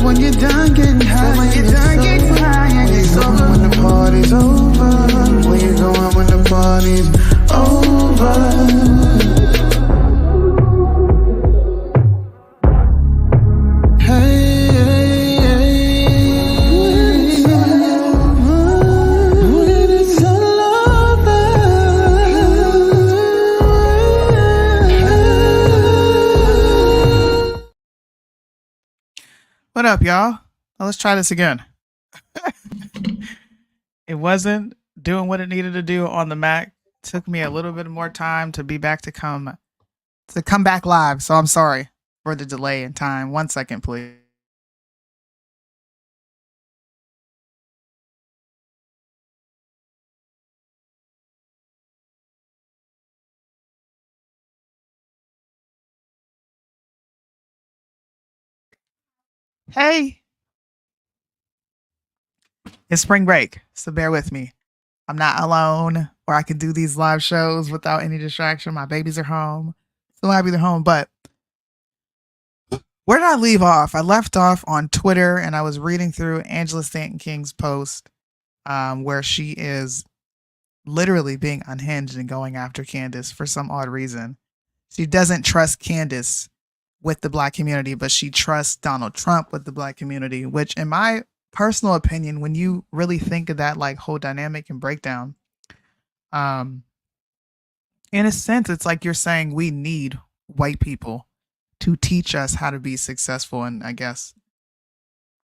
when you're done getting high, when you're done getting high, and it's over. When the party's over, where you going when the party's over? What up, y'all? Well, let's try this again. It wasn't doing what it needed to do on the Mac. Took me a little bit more time to be back to come back live. So I'm sorry for the delay in time. 1 second, please. Hey, it's spring break, so bear with me. I'm not alone, or I can do these live shows without any distraction. My babies are home. So happy they're home. But where did I leave off? I left off on Twitter, and I was reading through Angela Stanton King's post where she is literally being unhinged and going after Candace for some odd reason. She doesn't trust Candace with the Black community, but she trusts Donald Trump with the Black community, which in my personal opinion, when you really think of that like whole dynamic and breakdown, in a sense, it's like you're saying we need white people to teach us how to be successful, and I guess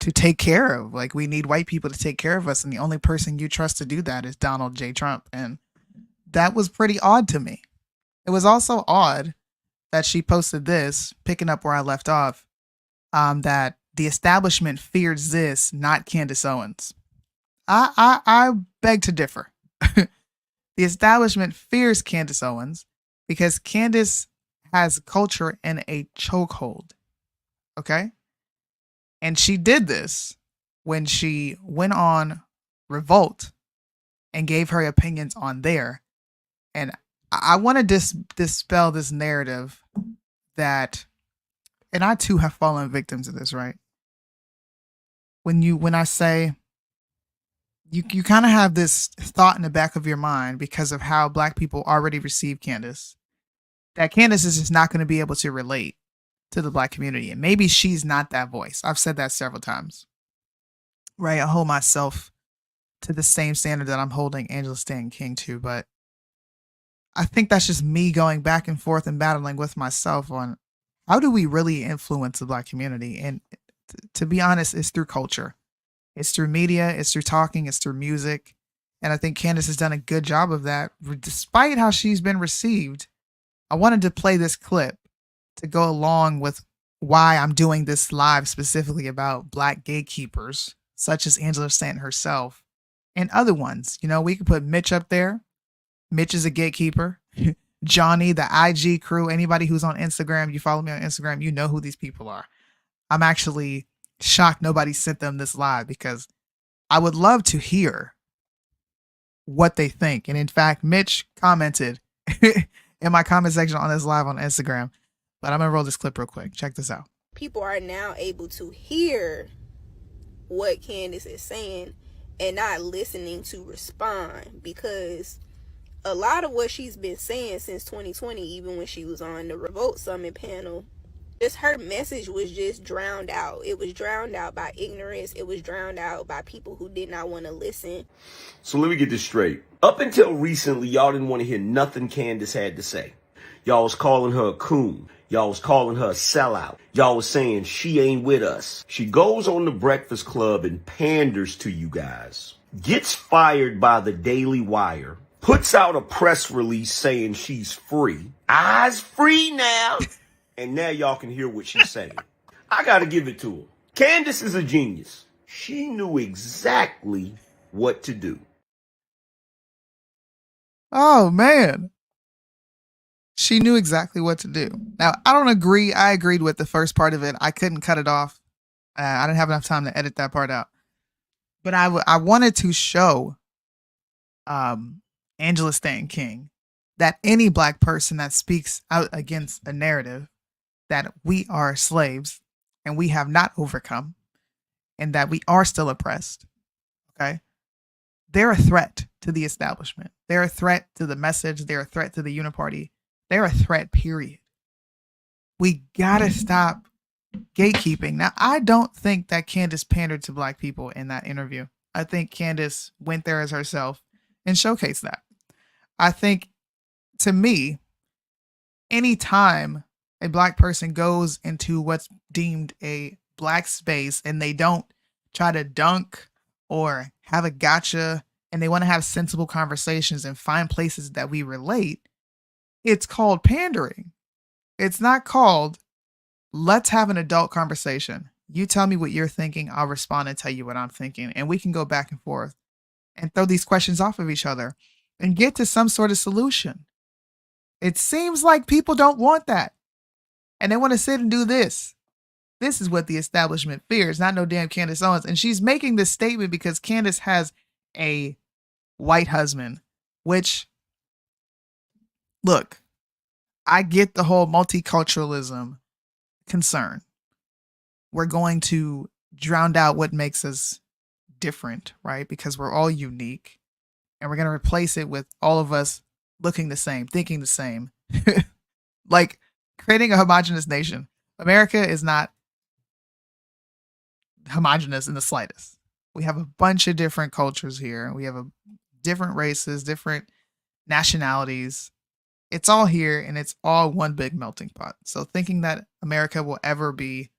to take care of, like, we need white people to take care of us, and the only person you trust to do that is Donald J. Trump. And that was pretty odd to me. It was also odd that she posted this, picking up where I left off, that the establishment fears this, not Candace Owens. I beg to differ. The establishment fears Candace Owens because Candace has culture in a chokehold. Okay? And she did this when she went on Revolt and gave her opinions on there. And I want to dispel this narrative that, and I too have fallen victims of this, right? When I say you kind of have this thought in the back of your mind because of how Black people already receive Candace, that Candace is just not going to be able to relate to the Black community. And maybe she's not that voice. I've said that several times, right? I hold myself to the same standard that I'm holding Angela Stanton King to, but I think that's just me going back and forth and battling with myself on how do we really influence the Black community? And to be honest, it's through culture. It's through media, it's through talking, it's through music. And I think Candace has done a good job of that, despite how she's been received. I wanted to play this clip to go along with why I'm doing this live specifically about Black gatekeepers, such as Angela Stanton herself and other ones. You know, we could put Mitch up there. Mitch is a gatekeeper. Johnny, the IG crew, anybody who's on Instagram, you follow me on Instagram, you know who these people are. I'm actually shocked nobody sent them this live because I would love to hear what they think. And in fact, Mitch commented in my comment section on this live on Instagram. But I'm going to roll this clip real quick. Check this out. People are now able to hear what Candace is saying and not listening to respond, because a lot of what she's been saying since 2020, even when she was on the Revolt Summit panel, just her message was just drowned out. It was drowned out by ignorance. It was drowned out by people who did not want to listen. So let me get this straight. Up until recently, y'all didn't want to hear nothing Candace had to say. Y'all was calling her a coon. Y'all was calling her a sellout. Y'all was saying she ain't with us. She goes on the Breakfast Club and panders to you guys. Gets fired by the Daily Wire. Puts out a press release saying she's free. Eyes free now. And now y'all can hear what she's saying. I gotta give it to her. Candace is a genius. She knew exactly what to do. Oh, man. She knew exactly what to do. Now, I don't agree. I agreed with the first part of it. I couldn't cut it off. I didn't have enough time to edit that part out. But I wanted to show Angela Stanton King that any Black person that speaks out against a narrative that we are slaves and we have not overcome, and that we are still oppressed. Okay. They're a threat to the establishment. They're a threat to the message. They're a threat to the uniparty. They're a threat, period. We gotta stop gatekeeping. Now, I don't think that Candace pandered to Black people in that interview. I think Candace went there as herself and showcased that. I think, to me, anytime a Black person goes into what's deemed a Black space and they don't try to dunk or have a gotcha and they want to have sensible conversations and find places that we relate, it's called pandering. It's not called, let's have an adult conversation. You tell me what you're thinking, I'll respond and tell you what I'm thinking, and we can go back and forth and throw these questions off of each other and get to some sort of solution. It seems like people don't want that. And they want to sit and do this. This is what the establishment fears, not no damn Candace Owens. And she's making this statement because Candace has a white husband, which, look, I get the whole multiculturalism concern. We're going to drown out what makes us different, right? Because we're all unique. And we're going to replace it with all of us looking the same, thinking the same. Like creating a homogenous nation. America is not homogenous in the slightest. We have a bunch of different cultures here. We have different races, different nationalities. It's all here and it's all one big melting pot. So thinking that America will ever be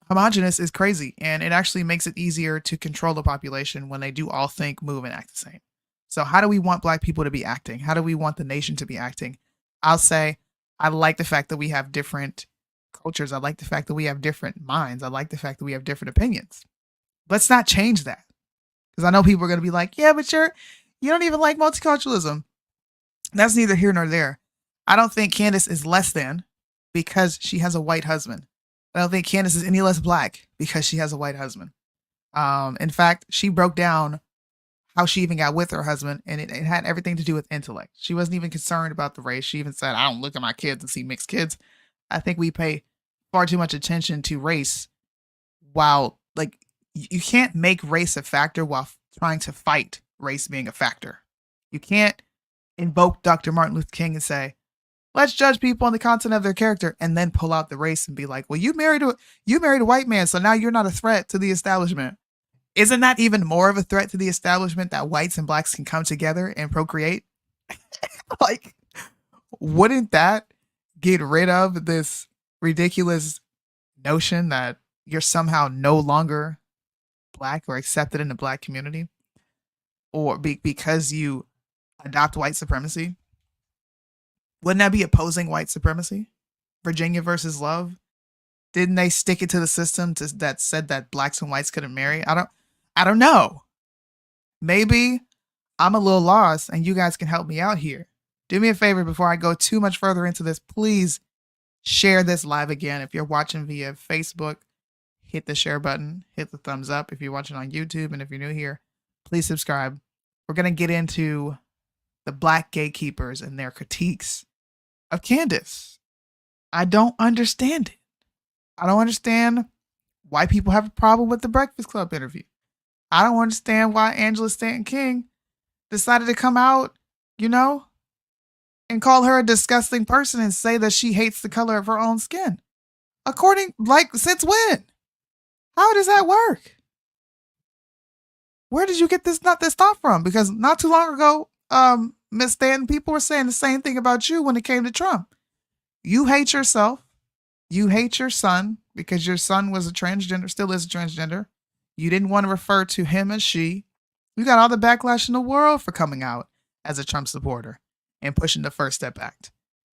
homogenous is crazy. And it actually makes it easier to control the population when they do all think, move, and act the same. So how do we want Black people to be acting? How do we want the nation to be acting? I'll say, I like the fact that we have different cultures. I like the fact that we have different minds. I like the fact that we have different opinions. Let's not change that. Because I know people are going to be like, yeah, but you don't even like multiculturalism. That's neither here nor there. I don't think Candace is less than because she has a white husband. I don't think Candace is any less Black because she has a white husband. In fact, she broke down how she even got with her husband, and it had everything to do with intellect. She wasn't even concerned about the race. She even said, I don't look at my kids and see mixed kids. I think we pay far too much attention to race while, like, you can't make race a factor while trying to fight race being a factor. You can't invoke Dr. Martin Luther King and say, let's judge people on the content of their character, and then pull out the race and be like, well, you married a white man, so now you're not a threat to the establishment. Isn't that even more of a threat to the establishment that whites and Blacks can come together and procreate? Like, wouldn't that get rid of this ridiculous notion that you're somehow no longer Black or accepted in the Black community? Or because you adopt white supremacy? Wouldn't that be opposing white supremacy? Virginia versus Love? Didn't they stick it to the system that said that Blacks and whites couldn't marry? I don't know. Maybe I'm a little lost and you guys can help me out here. Do me a favor before I go too much further into this. Please share this live again. If you're watching via Facebook, hit the share button, hit the thumbs up. If you're watching on YouTube, and if you're new here, please subscribe. We're going to get into the Black gatekeepers and their critiques of Candace. I don't understand it. I don't understand why people have a problem with the Breakfast Club interview. I don't understand why Angela Stanton King decided to come out, and call her a disgusting person and say that she hates the color of her own skin. Since when? How does that work? Where did you get this thought from? Because not too long ago, Miss Stanton, people were saying the same thing about you when it came to Trump. You hate yourself. You hate your son because your son was a transgender, still is a transgender. You didn't want to refer to him as she. You got all the backlash in the world for coming out as a Trump supporter and pushing the First Step Act.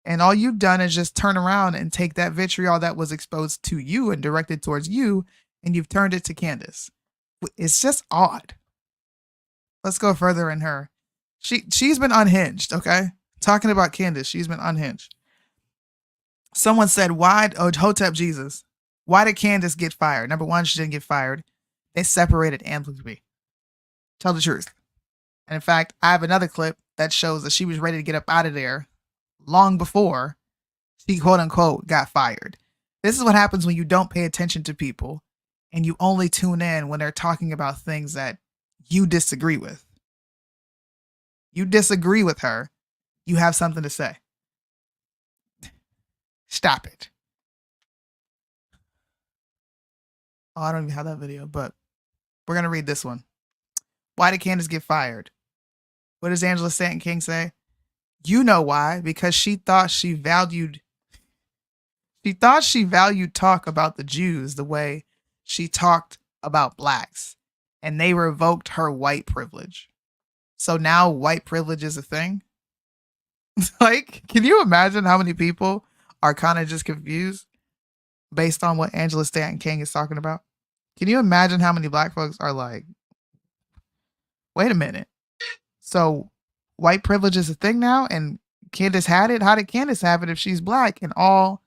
And all you've done is just turn around and take that vitriol that was exposed to you and directed towards you, and you've turned it to Candace. It's just odd. Let's go further in her. She's been unhinged, okay? Talking about Candace, she's been unhinged. Someone said, Hotep Jesus, why did Candace get fired? Number one, she didn't get fired. They separated amicably. Tell the truth. And in fact, I have another clip that shows that she was ready to get up out of there long before she, quote unquote, got fired. This is what happens when you don't pay attention to people and you only tune in when they're talking about things that you disagree with. You disagree with her, you have something to say. Stop it. Oh, I don't even have that video, but we're going to read this one. Why did Candace get fired? What does Angela Stanton King say? You know why, because she thought she valued talk about the Jews the way she talked about blacks, and they revoked her white privilege. So now white privilege is a thing? Like, can you imagine how many people are kind of just confused based on what Angela Stanton King is talking about? Can you imagine how many black folks are like, wait a minute. So white privilege is a thing now, and Candace had it? How did Candace have it if she's black and all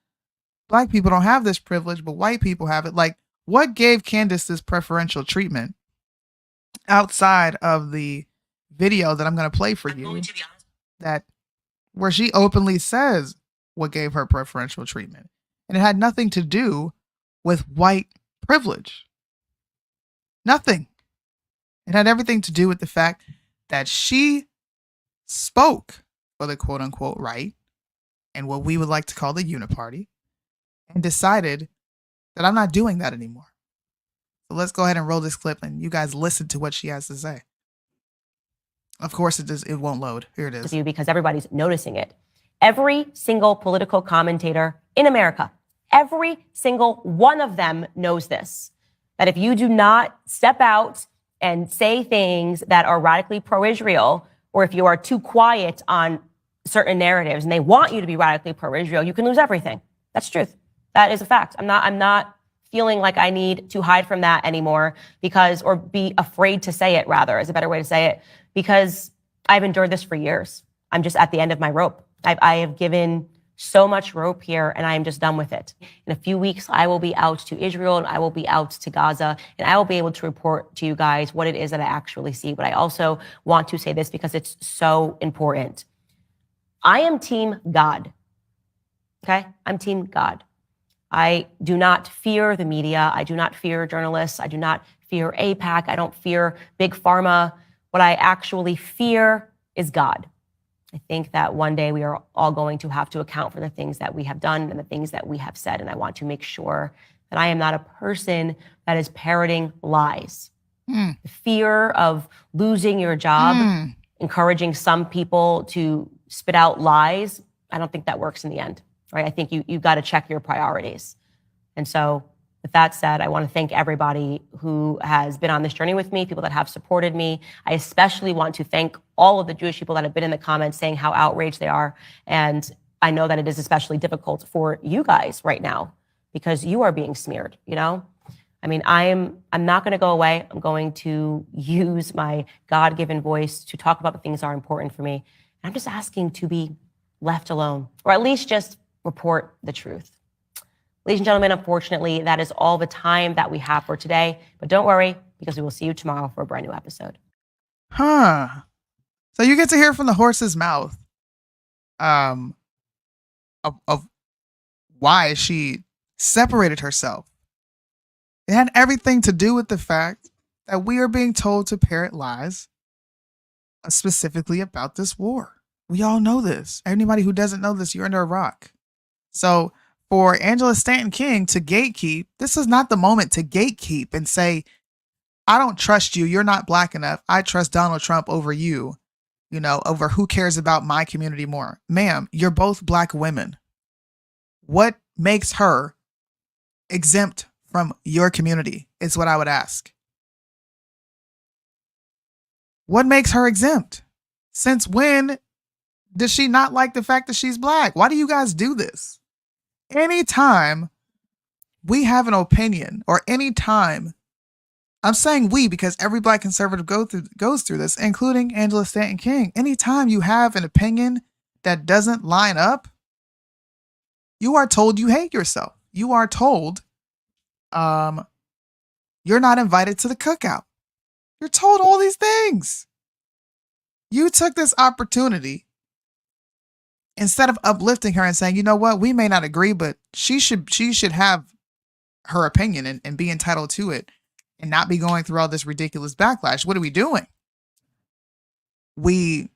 black people don't have this privilege, but white people have it? Like, what gave Candace this preferential treatment outside of the video that I'm going to play for you, that where she openly says what gave her preferential treatment? And it had nothing to do with white privilege. Nothing. It had everything to do with the fact that she spoke for the quote unquote right and what we would like to call the uniparty, and decided that I'm not doing that anymore. So let's go ahead and roll this clip and you guys listen to what she has to say. Of course it won't load. Here it is. Because everybody's noticing it. Every single political commentator in America, every single one of them knows this, that if you do not step out and say things that are radically pro-Israel, or if you are too quiet on certain narratives and they want you to be radically pro-Israel, you can lose everything. That's truth. That is a fact. I'm not feeling like I need to hide from that anymore or be afraid to say it, rather, is a better way to say it, because I've endured this for years. I'm just at the end of my rope. I have given so much rope here, and I am just done with it. In a few weeks, I will be out to Israel, and I will be out to Gaza, and I will be able to report to you guys what it is that I actually see. But I also want to say this because it's so important. I am Team God. Okay? I'm Team God. I do not fear the media. I do not fear journalists. I do not fear AIPAC. I don't fear Big Pharma. What I actually fear is God. I think that one day we are all going to have to account for the things that we have done and the things that we have said. And I want to make sure that I am not a person that is parroting lies. The fear of losing your job, encouraging some people to spit out lies, I don't think that works in the end, right? I think you've got to check your priorities. And so with that said, I want to thank everybody who has been on this journey with me, people that have supported me. I especially want to thank all of the Jewish people that have been in the comments saying how outraged they are. And I know that it is especially difficult for you guys right now because you are being smeared, you know? I mean, I'm not going to go away. I'm going to use my God-given voice to talk about the things that are important for me. I'm just asking to be left alone, or at least just report the truth. Ladies and gentlemen, unfortunately, that is all the time that we have for today. But don't worry, because we will see you tomorrow for a brand new episode. So you get to hear from the horse's mouth of why she separated herself. It had everything to do with the fact that we are being told to parrot lies, specifically about this war. We all know this. Anybody who doesn't know this, you're under a rock. So for Angela Stanton King to gatekeep, this is not the moment to gatekeep and say, I don't trust you. You're not black enough. I trust Donald Trump over you, over who cares about my community more. Ma'am, you're both black women. What makes her exempt from your community is what I would ask. What makes her exempt? Since when does she not like the fact that she's black? Why do you guys do this? Anytime we have an opinion, or anytime, I'm saying we because every black conservative goes through this, including Angela Stanton King. Anytime you have an opinion that doesn't line up, you are told you hate yourself. You are told you're not invited to the cookout. You're told all these things. You took this opportunity, instead of uplifting her and saying, you know what, we may not agree, but she should have her opinion and be entitled to it and not be going through all this ridiculous backlash. What are we doing? We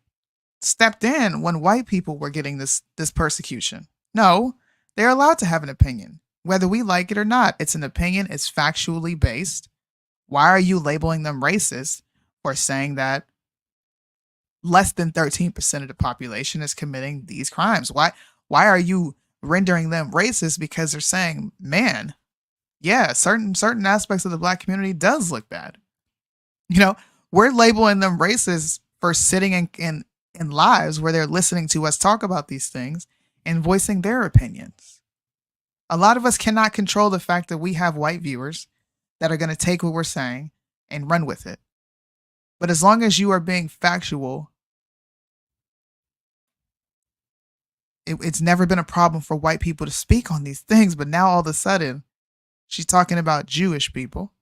stepped in when white people were getting this persecution. No, they're allowed to have an opinion, whether we like it or not. It's an opinion. It's factually based. Why are you labeling them racist for saying that less than 13% of the population is committing these crimes? Why are you rendering them racist because they're saying, man, yeah, certain aspects of the black community does look bad. You know, we're labeling them racist for sitting in lives where they're listening to us talk about these things and voicing their opinions. A lot of us cannot control the fact that we have white viewers that are going to take what we're saying and run with it. But as long as you are being factual, it's never been a problem for white people to speak on these things. But now all of a sudden, she's talking about Jewish people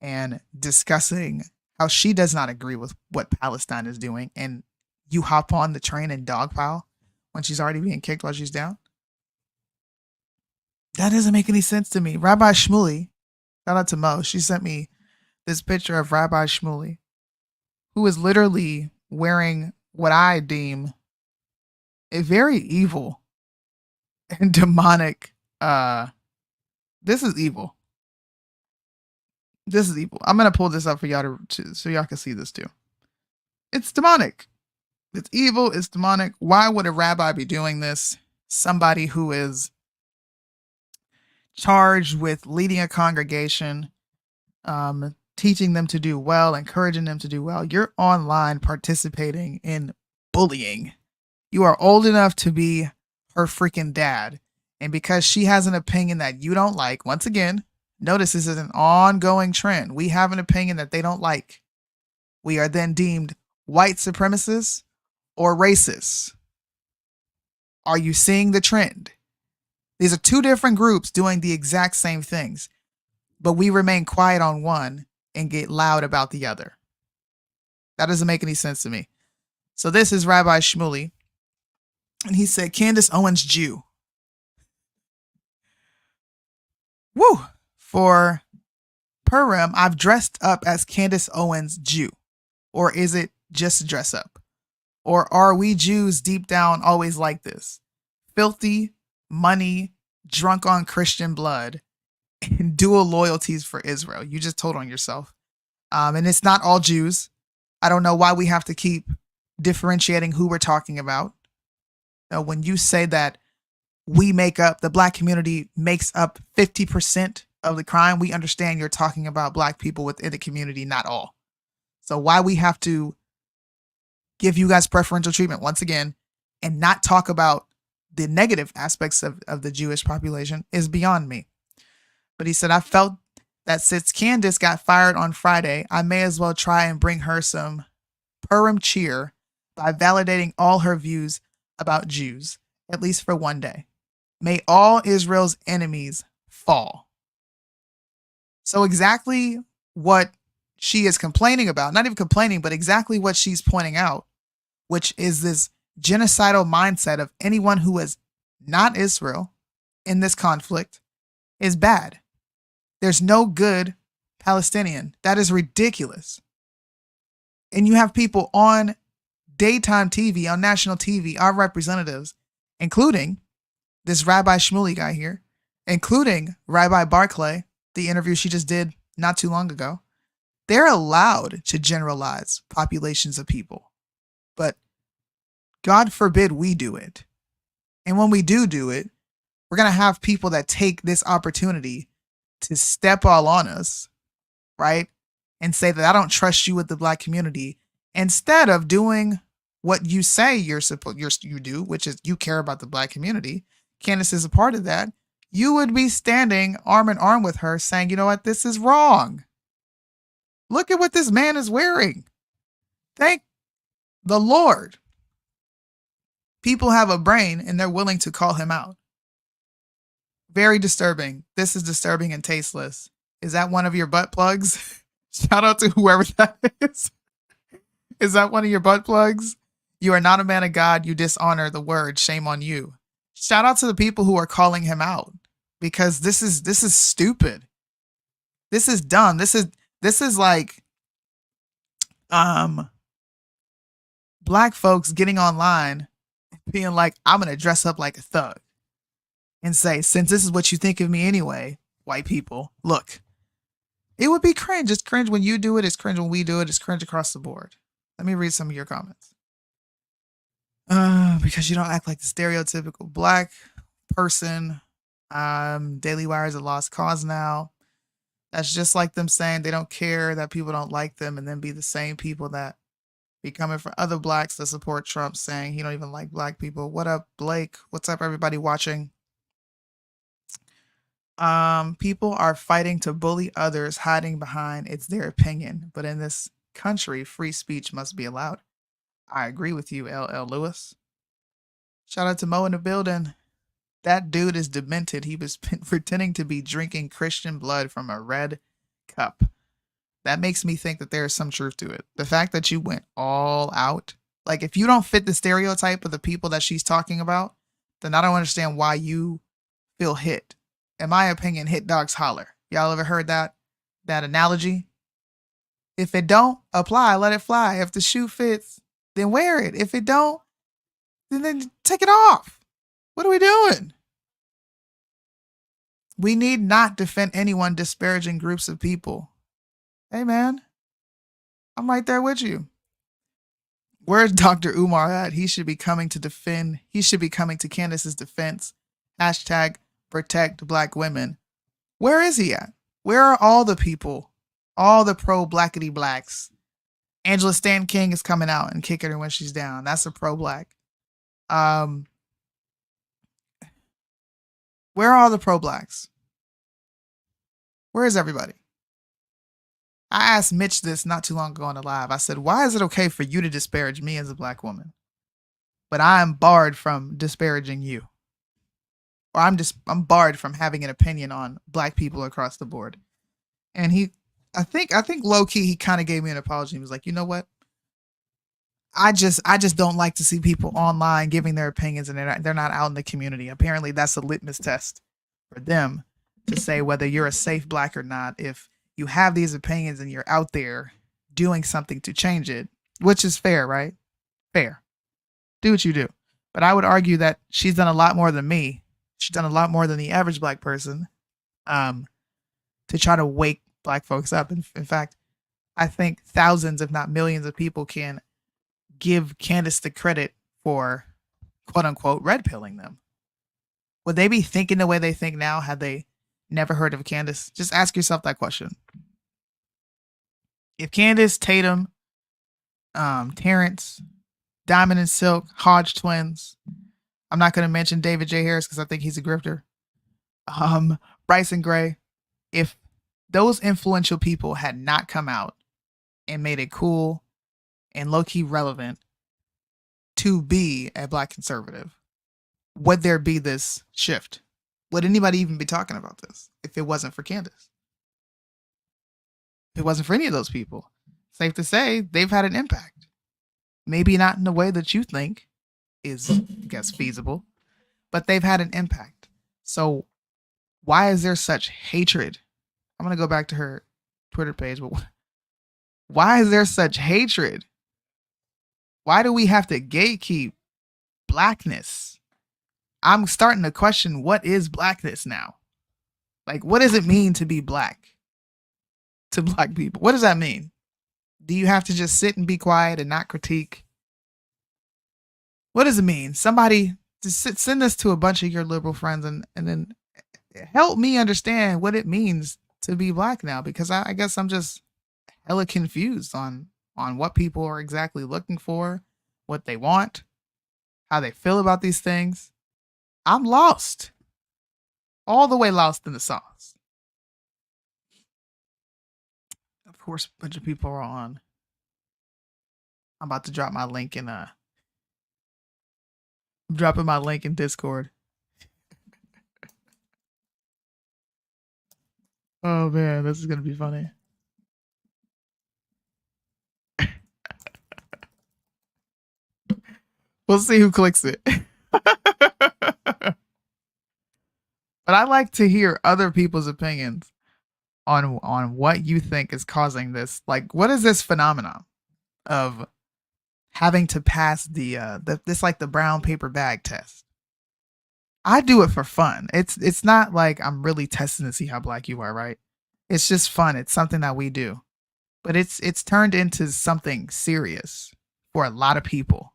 and discussing how she does not agree with what Palestine is doing. And you hop on the train and dogpile when she's already being kicked while she's down. That doesn't make any sense to me. Rabbi Shmuley, shout out to Mo, she sent me this picture of Rabbi Shmuley, who is literally wearing what I deem a very evil and demonic, this is evil. This is evil. I'm going to pull this up for y'all so y'all can see this too. It's demonic. It's evil. It's demonic. Why would a rabbi be doing this? Somebody who is charged with leading a congregation, teaching them to do well, encouraging them to do well. You're online participating in bullying. You are old enough to be her freaking dad. And because she has an opinion that you don't like, once again, notice this is an ongoing trend. We have an opinion that they don't like. We are then deemed white supremacists or racists. Are you seeing the trend? These are two different groups doing the exact same things, but we remain quiet on one and get loud about the other. That doesn't make any sense to me. So this is Rabbi Shmuley, and he said, Candace Owens Jew. Woo! For Purim, I've dressed up as Candace Owens Jew. Or is it just dress up? Or are we Jews deep down always like this? Filthy, money, drunk on Christian blood, and dual loyalties for Israel. You just told on yourself. And it's not all Jews. I don't know why we have to keep differentiating who we're talking about. When you say that the black community makes up 50% of the crime, we understand you're talking about black people within the community, not all. So why we have to give you guys preferential treatment once again and not talk about the negative aspects of the Jewish population is beyond me. But he said, I felt that since Candace got fired on Friday, I may as well try and bring her some Purim cheer by validating all her views about Jews, at least for one day. May all Israel's enemies fall. So exactly what she is complaining about, not even complaining, but exactly what she's pointing out, which is this genocidal mindset of anyone who is not Israel in this conflict is bad. There's no good Palestinian. That is ridiculous. And you have people on daytime TV, on national TV, our representatives, including this Rabbi Shmuley guy here, including Rabbi Barclay, the interview she just did not too long ago. They're allowed to generalize populations of people, but God forbid we do it. And when we do it, we're going to have people that take this opportunity to step all on us, right? And say that I don't trust you with the black community, instead of doing what you say you do, which is you care about the black community. Candace is a part of that. You would be standing arm in arm with her saying, you know what, this is wrong. Look at what this man is wearing. Thank the Lord. People have a brain and they're willing to call him out. Very disturbing. This is disturbing and tasteless. Is that one of your butt plugs? Shout out to whoever that is. Is that one of your butt plugs? You are not a man of God. You dishonor the word. Shame on you. Shout out to the people who are calling him out. because this is stupid. This is dumb. This is like black folks getting online being like, I'm gonna dress up like a thug and say, since this is what you think of me anyway, white people, look. It would be cringe. It's cringe when you do it. It's cringe when we do it. It's cringe across the board. Let me read some of your comments. Because you don't act like the stereotypical black person. Daily Wire is a lost cause now. That's just like them saying they don't care that people don't like them, and then be the same people that be coming for other blacks that support Trump, saying he don't even like black people. What up, Blake? What's up, everybody watching? People are fighting to bully others, hiding behind it's their opinion. But in this country, free speech must be allowed. I agree with you, LL Lewis. Shout out to Mo in the building. That dude is demented. He was pretending to be drinking Christian blood from a red cup. That makes me think that there is some truth to it. The fact that you went all out. Like, if you don't fit the stereotype of the people that she's talking about, then I don't understand why you feel hit. In my opinion, hit dogs holler. Y'all ever heard that analogy? If it don't apply, let it fly. If the shoe fits, then wear it. If it don't, then take it off. What are we doing? We need not defend anyone disparaging groups of people. Hey, man, I'm right there with you. Where's Dr. Umar at? He should be coming to defend. He should be coming to Candace's defense. Hashtag protect black women. Where is he at? Where are all the people? All the pro-blackity blacks. Angela Stan King is coming out and kicking her when she's down. That's a pro-black. Where are all the pro-blacks? Where is everybody? I asked Mitch this not too long ago on the live. I said, why is it okay for you to disparage me as a black woman, but I am barred from disparaging you? Or I'm barred from having an opinion on black people across the board. And I think low key, he kind of gave me an apology. He was like, you know what? I just don't like to see people online giving their opinions and they're not out in the community. Apparently that's a litmus test for them to say whether you're a safe black or not. If you have these opinions and you're out there doing something to change it, which is fair, right? Fair. Do what you do. But I would argue that she's done a lot more than me. She's done a lot more than the average black person to try to wake black folks up. In fact, I think thousands, if not millions of people can give Candace the credit for quote unquote red pilling them. Would they be thinking the way they think now had they never heard of Candace? Just ask yourself that question. If Candace, Tatum, Terrence, Diamond and Silk, Hodge twins, I'm not going to mention David J. Harris because I think he's a grifter, Bryson Gray, if those influential people had not come out and made it cool and low-key relevant to be a black conservative, would there be this shift? Would anybody even be talking about this if it wasn't for Candace? If it wasn't for any of those people, safe to say they've had an impact. Maybe not in the way that you think is, I guess, feasible, but they've had an impact. So why is there such hatred? I'm going to go back to her Twitter page, but why is there such hatred? Why do we have to gatekeep blackness? I'm starting to question, what is blackness now? Like, what does it mean to be black to black people? What does that mean? Do you have to just sit and be quiet and not critique? What does it mean? Somebody just send this to a bunch of your liberal friends and then help me understand what it means to be black now, because I guess I'm just hella confused on what people are exactly looking for, what they want, how they feel about these things. I'm lost. All the way lost in the sauce. Of course, a bunch of people are on. I'm about to drop my link in I'm dropping my link in Discord. Oh man, this is gonna be funny. We'll see who clicks it. But But I like to hear other people's opinions on what you think is causing this. Like, what is this phenomenon of having to pass the brown paper bag test? I do it for fun. It's not like I'm really testing to see how black you are, right? It's just fun. It's something that we do. But it's turned into something serious for a lot of people.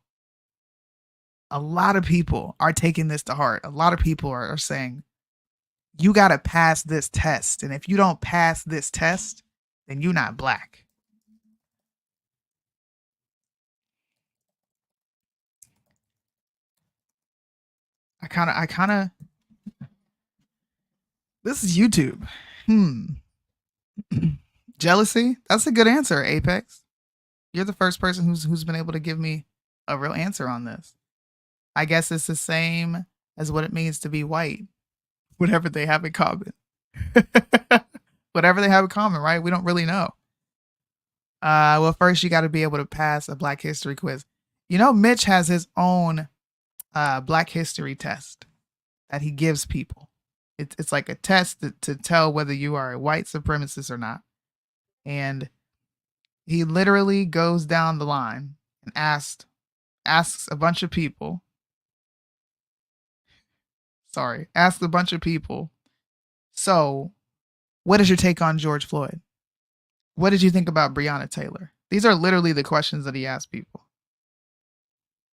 A lot of people are taking this to heart. A lot of people are saying, you got to pass this test. And if you don't pass this test, then you're not black. I kind of, this is YouTube. Jealousy? That's a good answer, Apex. You're the first person who's been able to give me a real answer on this. I guess it's the same as what it means to be white. Whatever they have in common. Whatever they have in common, right? We don't really know. Well, first you got to be able to pass a Black History quiz. You know, Mitch has his own Black History test that he gives people. It's like a test to tell whether you are a white supremacist or not. And he literally goes down the line and asks a bunch of people. Ask a bunch of people. So, what is your take on George Floyd? What did you think about Breonna Taylor? These are literally the questions that he asked people.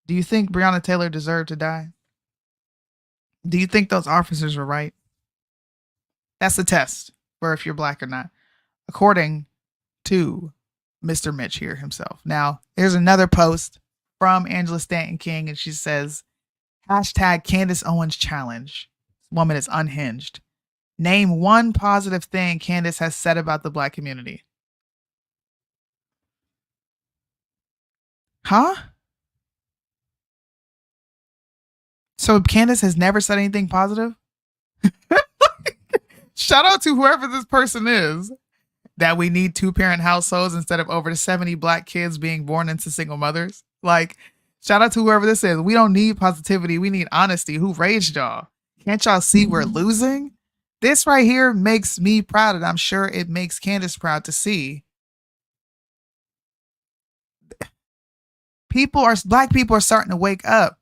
Do you think Breonna Taylor deserved to die? Do you think those officers were right? That's the test for if you're black or not, according to Mr. Mitch here himself. Now, there's another post from Angela Stanton King, and she says, hashtag Candace Owens challenge. This woman is unhinged. Name one positive thing Candace has said about the black community. Huh? So Candace has never said anything positive? Shout out to whoever this person is, that we need 2-parent households instead of over 70 black kids being born into single mothers. Like, shout out to whoever this is. We don't need positivity. We need honesty. Who raised y'all? Can't y'all see we're losing? This right here makes me proud, and I'm sure it makes Candace proud to see. Black people are starting to wake up.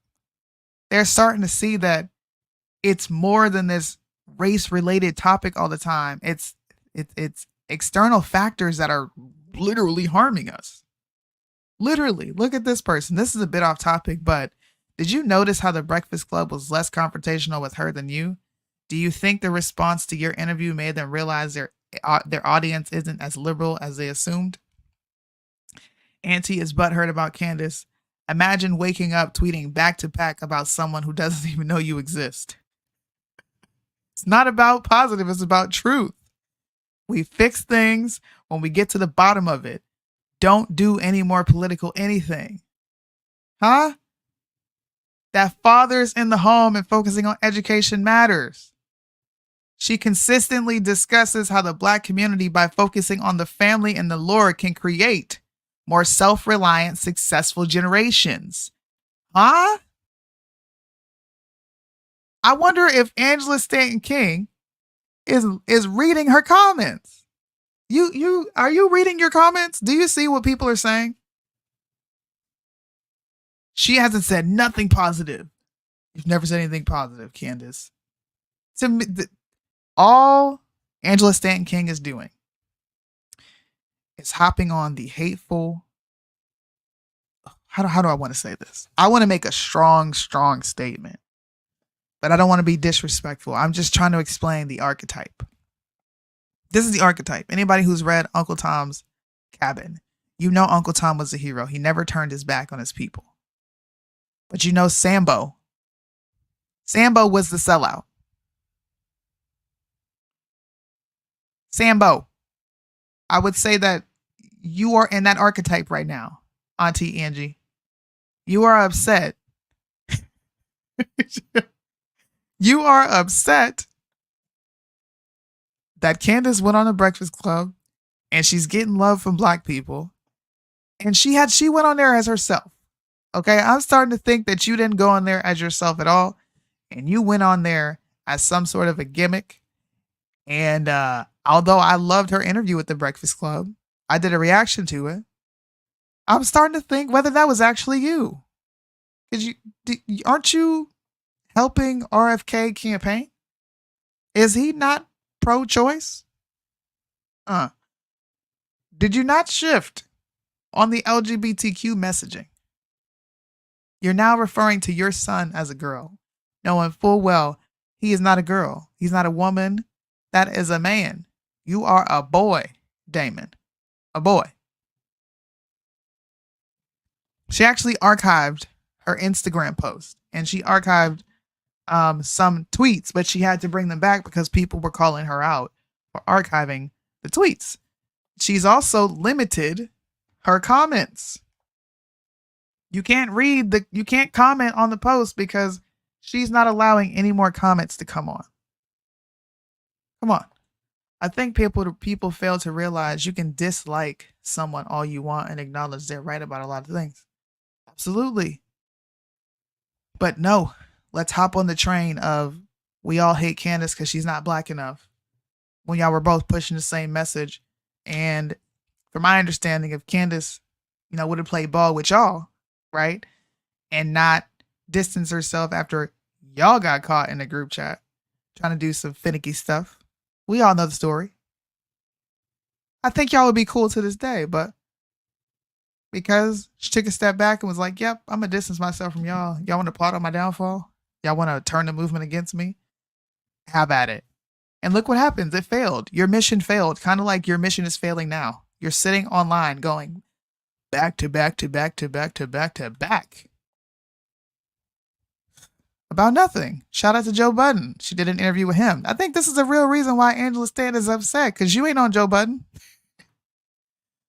They're starting to see that it's more than this race-related topic all the time. It's external factors that are literally harming us. Literally, look at this person. This is a bit off topic, but did you notice how the Breakfast Club was less confrontational with her than you? Do you think the response to your interview made them realize their audience isn't as liberal as they assumed? Auntie is butthurt about Candace. Imagine waking up tweeting back to back about someone who doesn't even know you exist. It's not about positive, it's about truth. We fix things when we get to the bottom of it. Don't do any more political anything. Huh? That fathers in the home and focusing on education matters. She consistently discusses how the black community, by focusing on the family and the Lord, can create more self-reliant, successful generations. Huh? I wonder if Angela Stanton King is reading her comments. Are you reading your comments? Do you see what people are saying? She hasn't said nothing positive. You've never said anything positive, Candace. To me, all Angela Stanton King is doing is hopping on the hateful. How do I want to say this? I want to make a strong statement, but I don't want to be disrespectful. I'm just trying to explain the archetype. This is the archetype. Anybody who's read Uncle Tom's Cabin, you know Uncle Tom was a hero. He never turned his back on his people. But you know Sambo was the sellout. Sambo, I would say that you are in that archetype right now, Auntie Angie. You are upset. You are upset that Candace went on the Breakfast Club and she's getting love from black people. And she went on there as herself. Okay, I'm starting to think that you didn't go on there as yourself at all. And you went on there as some sort of a gimmick. And although I loved her interview with the Breakfast Club, I did a reaction to it. I'm starting to think whether that was actually you. Cause aren't you helping RFK campaign? Is he not pro-choice? Did you not shift on the LGBTQ messaging? You're now referring to your son as a girl, knowing full well he is not a girl. He's not a woman. That is a man. You are a boy, Damon. A boy. She actually archived her Instagram post, and she archived some tweets, but she had to bring them back because people were calling her out for archiving the tweets. She's also limited her comments. You can't comment on the post because she's not allowing any more comments to come on. Come on. I think people fail to realize you can dislike someone all you want and acknowledge they're right about a lot of things. Absolutely. But no, let's hop on the train of we all hate Candace because she's not black enough. When y'all were both pushing the same message. And from my understanding, if Candace, would have played ball with y'all, right? And not distance herself after y'all got caught in a group chat trying to do some finicky stuff. We all know the story. I think y'all would be cool to this day, but because she took a step back and was like, yep, I'm going to distance myself from y'all. Y'all want to plot on my downfall? Y'all want to turn the movement against me? Have at it. And look what happens. It failed. Your mission failed. Kind of like your mission is failing now. You're sitting online going back to back to back to back to back to back. About nothing. Shout out to Joe Budden. She did an interview with him. I think this is the real reason why Angela Stan is upset, because you ain't on Joe Budden.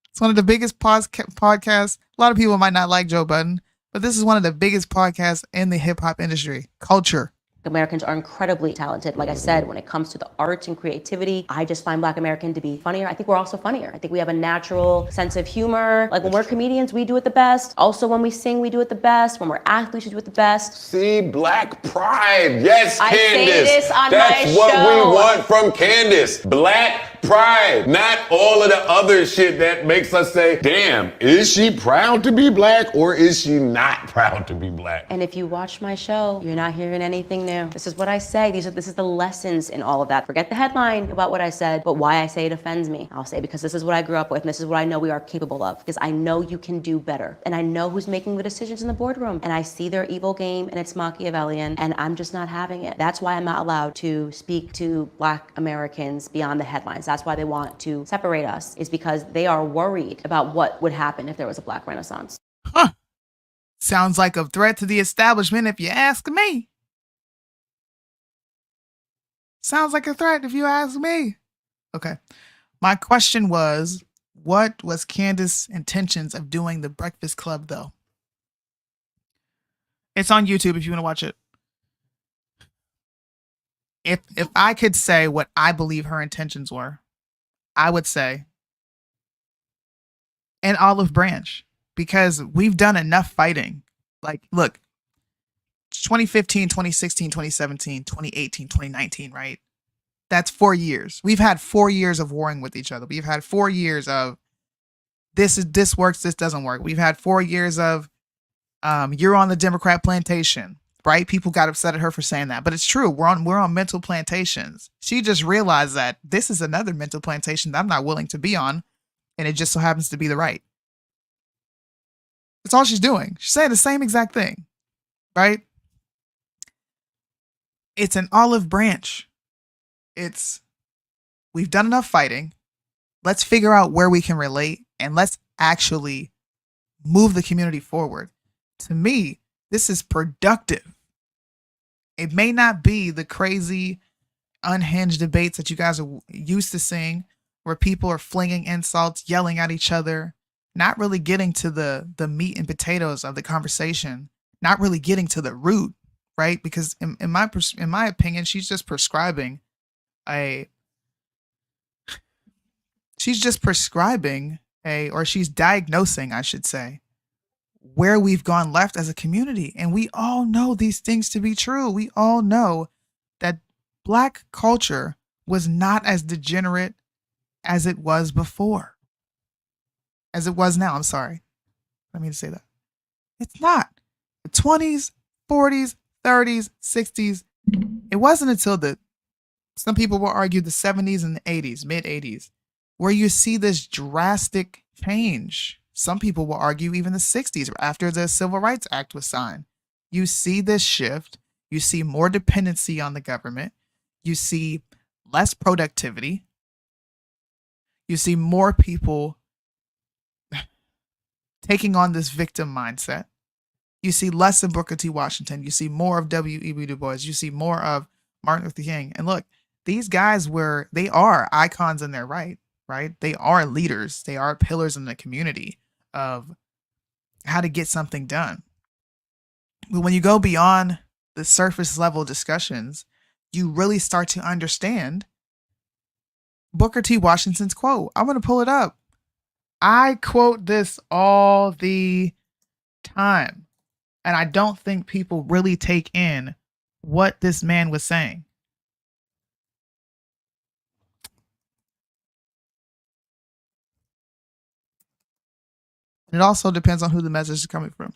It's one of the biggest podcasts. A lot of people might not like Joe Budden, but this is one of the biggest podcasts in the hip hop industry. Culture. Americans are incredibly talented. Like I said, when it comes to the arts and creativity, I just find Black American to be funnier. I think we're also funnier. I think we have a natural sense of humor. Like when we're comedians, we do it the best. Also when we sing, we do it the best. When we're athletes, we do it the best. See, Black pride. Yes, I Candace. say this on That's my what show. we want from Candace. Black pride. Not all of the other shit that makes us say, damn, is she proud to be black or is she not proud to be black? And if you watch my show, you're not hearing anything new. This is what I say. This is the lessons in all of that. Forget the headline about what I said, but why I say it offends me. I'll say because this is what I grew up with and this is what I know we are capable of, because I know you can do better. And I know who's making the decisions in the boardroom. And I see their evil game and it's Machiavellian and I'm just not having it. That's why I'm not allowed to speak to Black Americans beyond the headlines. That's why they want to separate us, is because they are worried about what would happen if there was a Black Renaissance. Huh. Sounds like a threat to the establishment if you ask me. Sounds like a threat if you ask me. Okay. My question was, what was Candace's intentions of doing the Breakfast Club, though? It's on YouTube if you want to watch it. If I could say what I believe her intentions were, I would say an olive branch, because we've done enough fighting. Like, look, 2015, 2016, 2017, 2018, 2019, right? That's 4 years. We've had 4 years of warring with each other. We've had 4 years of this works, this doesn't work. We've had 4 years of you're on the Democrat plantation, right? People got upset at her for saying that, but it's true. We're on mental plantations. She just realized that this is another mental plantation that I'm not willing to be on, and it just so happens to be the right. That's all she's doing. She's saying the same exact thing, right? It's an olive branch. We've done enough fighting. Let's figure out where we can relate and let's actually move the community forward. To me, this is productive. It may not be the crazy, unhinged debates that you guys are used to seeing, where people are flinging insults, yelling at each other, not really getting to the meat and potatoes of the conversation, not really getting to the root, right? Because in my opinion, she's just prescribing she's diagnosing, I should say, where we've gone left as a community. And we all know these things to be true. We all know that Black culture was not as degenerate as it was before. As it was now, I'm sorry. I mean to say that. It's not. The 20s, 40s, 30s, 60s. It wasn't until some people will argue the 70s and the 80s, mid 80s, where you see this drastic change. Some people will argue even the 60s, after the Civil Rights Act was signed. You see this shift. You see more dependency on the government. You see less productivity. You see more people taking on this victim mindset. You see less of Booker T. Washington. You see more of W.E.B. Du Bois. You see more of Martin Luther King. And look, these guys they are icons in their right? They are leaders. They are pillars in the community of how to get something done. But when you go beyond the surface level discussions, you really start to understand Booker T. Washington's quote. I'm going to pull it up. I quote this all the time, and I don't think people really take in what this man was saying. It also depends on who the message is coming from.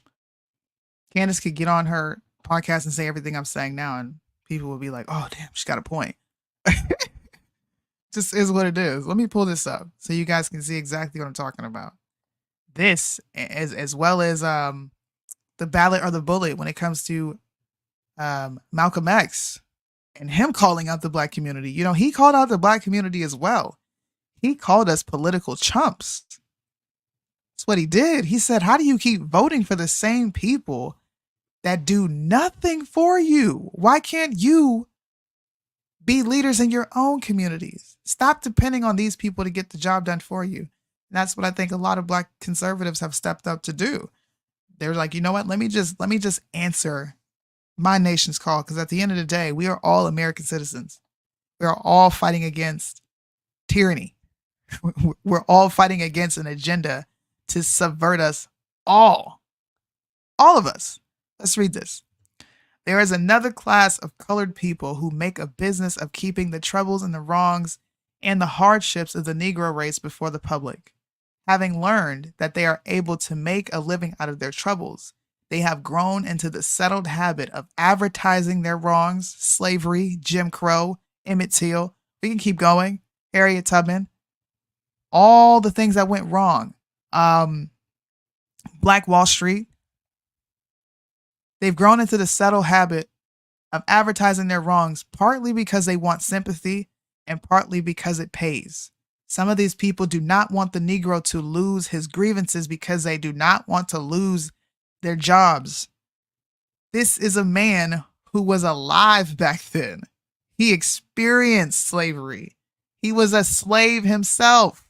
Candace could get on her podcast and say everything I'm saying now, and people will be like, oh, damn, she's got a point. Just is what it is. Let me pull this up so you guys can see exactly what I'm talking about. This, as well as the ballot or the bullet when it comes to Malcolm X and him calling out the Black community. You know, he called out the Black community as well. He called us political chumps. That's what he did. He said, how do you keep voting for the same people that do nothing for you? Why can't you be leaders in your own communities? Stop depending on these people to get the job done for you. And that's what I think a lot of Black conservatives have stepped up to do. They're like, you know what? Let me just answer my nation's call, because at the end of the day, we are all American citizens. We are all fighting against tyranny. We're all fighting against an agenda to subvert us all. All of us. Let's read this. There is another class of colored people who make a business of keeping the troubles and the wrongs and the hardships of the Negro race before the public. Having learned that they are able to make a living out of their troubles, they have grown into the settled habit of advertising their wrongs, slavery, Jim Crow, Emmett Till. We can keep going. Harriet Tubman. All the things that went wrong. Black Wall Street. They've grown into the settled habit of advertising their wrongs, partly because they want sympathy and partly because it pays. Some of these people do not want the Negro to lose his grievances because they do not want to lose their jobs. This is a man who was alive back then. He experienced slavery. He was a slave himself.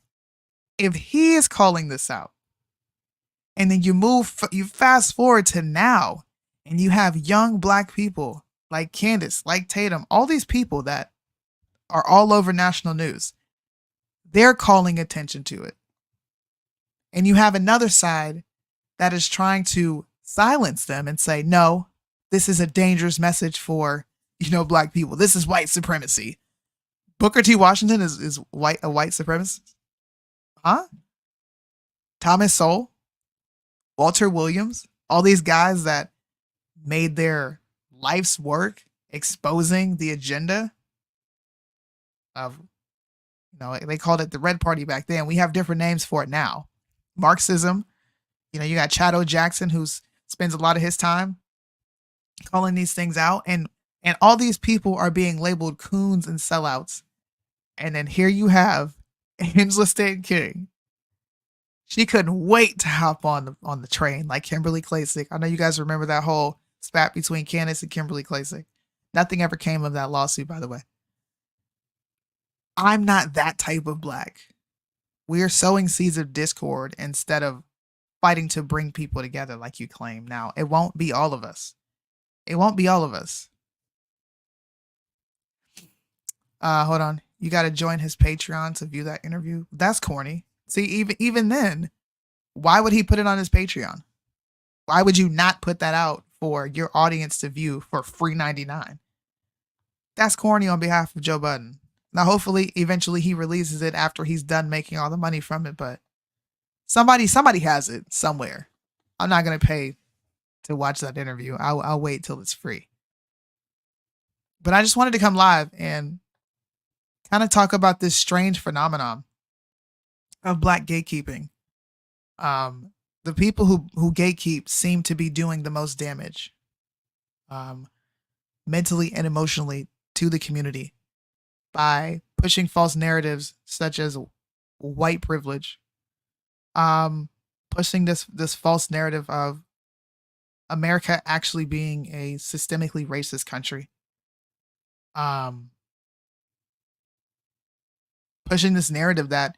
If he is calling this out, and then you fast forward to now, and you have young Black people like Candace, like Tatum, all these people that are all over national news, they're calling attention to it. And you have another side that is trying to silence them and say, no, this is a dangerous message for, Black people. This is white supremacy. Booker T. Washington is a white supremacist? Huh? Thomas Sowell, Walter Williams, all these guys that made their life's work exposing the agenda of, they called it the Red Party back then. We have different names for it now. Marxism. You got Chad O. Jackson, who spends a lot of his time calling these things out. And all these people are being labeled coons and sellouts. And then here you have Angela Stanton King. She couldn't wait to hop on the train like Kimberly Klacik. I know you guys remember that whole spat between Candace and Kimberly Klacik. Nothing ever came of that lawsuit, by the way. I'm not that type of Black. We are sowing seeds of discord instead of fighting to bring people together like you claim. Now, it won't be all of us. It won't be all of us. Hold on. You got to join his Patreon to view that interview. That's corny. See, even then, why would he put it on his Patreon? Why would you not put that out for your audience to view for free $99? That's corny on behalf of Joe Budden. Now, hopefully, eventually he releases it after he's done making all the money from it, but somebody has it somewhere. I'm not going to pay to watch that interview. I'll wait till it's free. But I just wanted to come live and kind of talk about this strange phenomenon of Black gatekeeping. The people who gatekeep seem to be doing the most damage, mentally and emotionally, to the community by pushing false narratives such as white privilege, pushing this false narrative of America actually being a systemically racist country, pushing this narrative that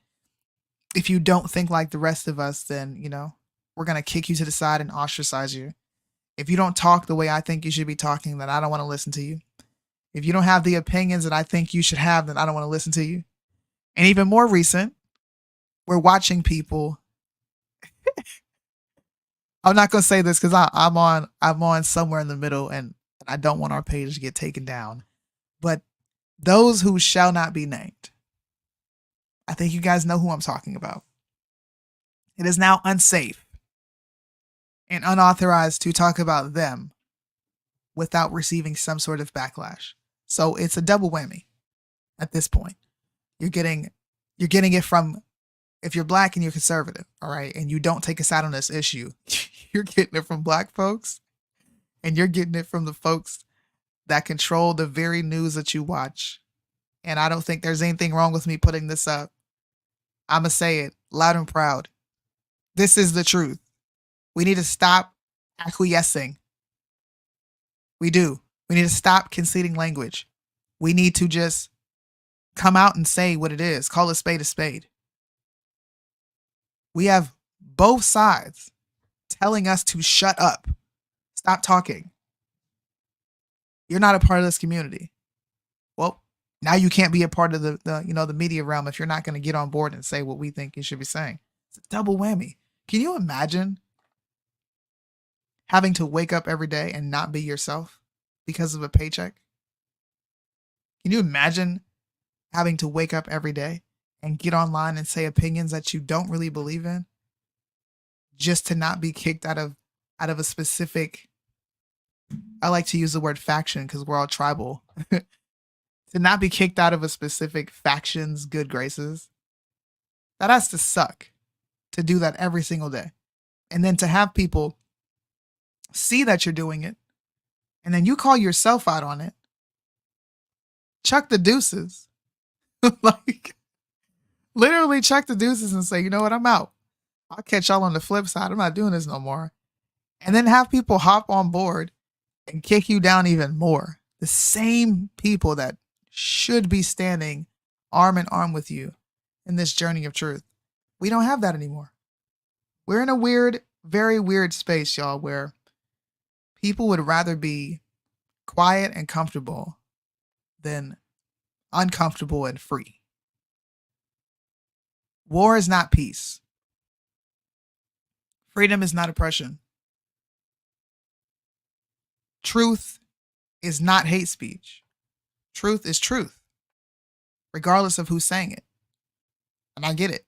if you don't think like the rest of us, then, we're going to kick you to the side and ostracize you. If you don't talk the way I think you should be talking, then I don't want to listen to you. If you don't have the opinions that I think you should have, then I don't want to listen to you. And even more recent, we're watching people. I'm not going to say this because I'm on somewhere in the middle, and I don't want our page to get taken down. But those who shall not be named, I think you guys know who I'm talking about. It is now unsafe and unauthorized to talk about them without receiving some sort of backlash. So it's a double whammy at this point. You're getting it from, if you're Black and you're conservative, all right, and you don't take a side on this issue, you're getting it from Black folks, and you're getting it from the folks that control the very news that you watch. And I don't think there's anything wrong with me putting this up. I'm going to say it loud and proud. This is the truth. We need to stop acquiescing. We do. We need to stop conceding language. We need to just come out and say what it is. Call a spade a spade. We have both sides telling us to shut up. Stop talking. You're not a part of this community. Well, now you can't be a part of the media realm if you're not going to get on board and say what we think you should be saying. It's a double whammy. Can you imagine having to wake up every day and not be yourself because of a paycheck? Can you imagine having to wake up every day and get online and say opinions that you don't really believe in just to not be kicked out of a specific, I like to use the word faction because we're all tribal, to not be kicked out of a specific faction's good graces? That has to suck, to do that every single day. And then to have people see that you're doing it, and then you call yourself out on it. Chuck the deuces. Like, literally chuck the deuces and say, you know what, I'm out. I'll catch y'all on the flip side. I'm not doing this no more. And then have people hop on board and kick you down even more. The same people that should be standing arm in arm with you in this journey of truth. We don't have that anymore. We're in a weird, very weird space, y'all, where people would rather be quiet and comfortable than uncomfortable and free. War is not peace. Freedom is not oppression. Truth is not hate speech. Truth is truth, regardless of who's saying it. And I get it.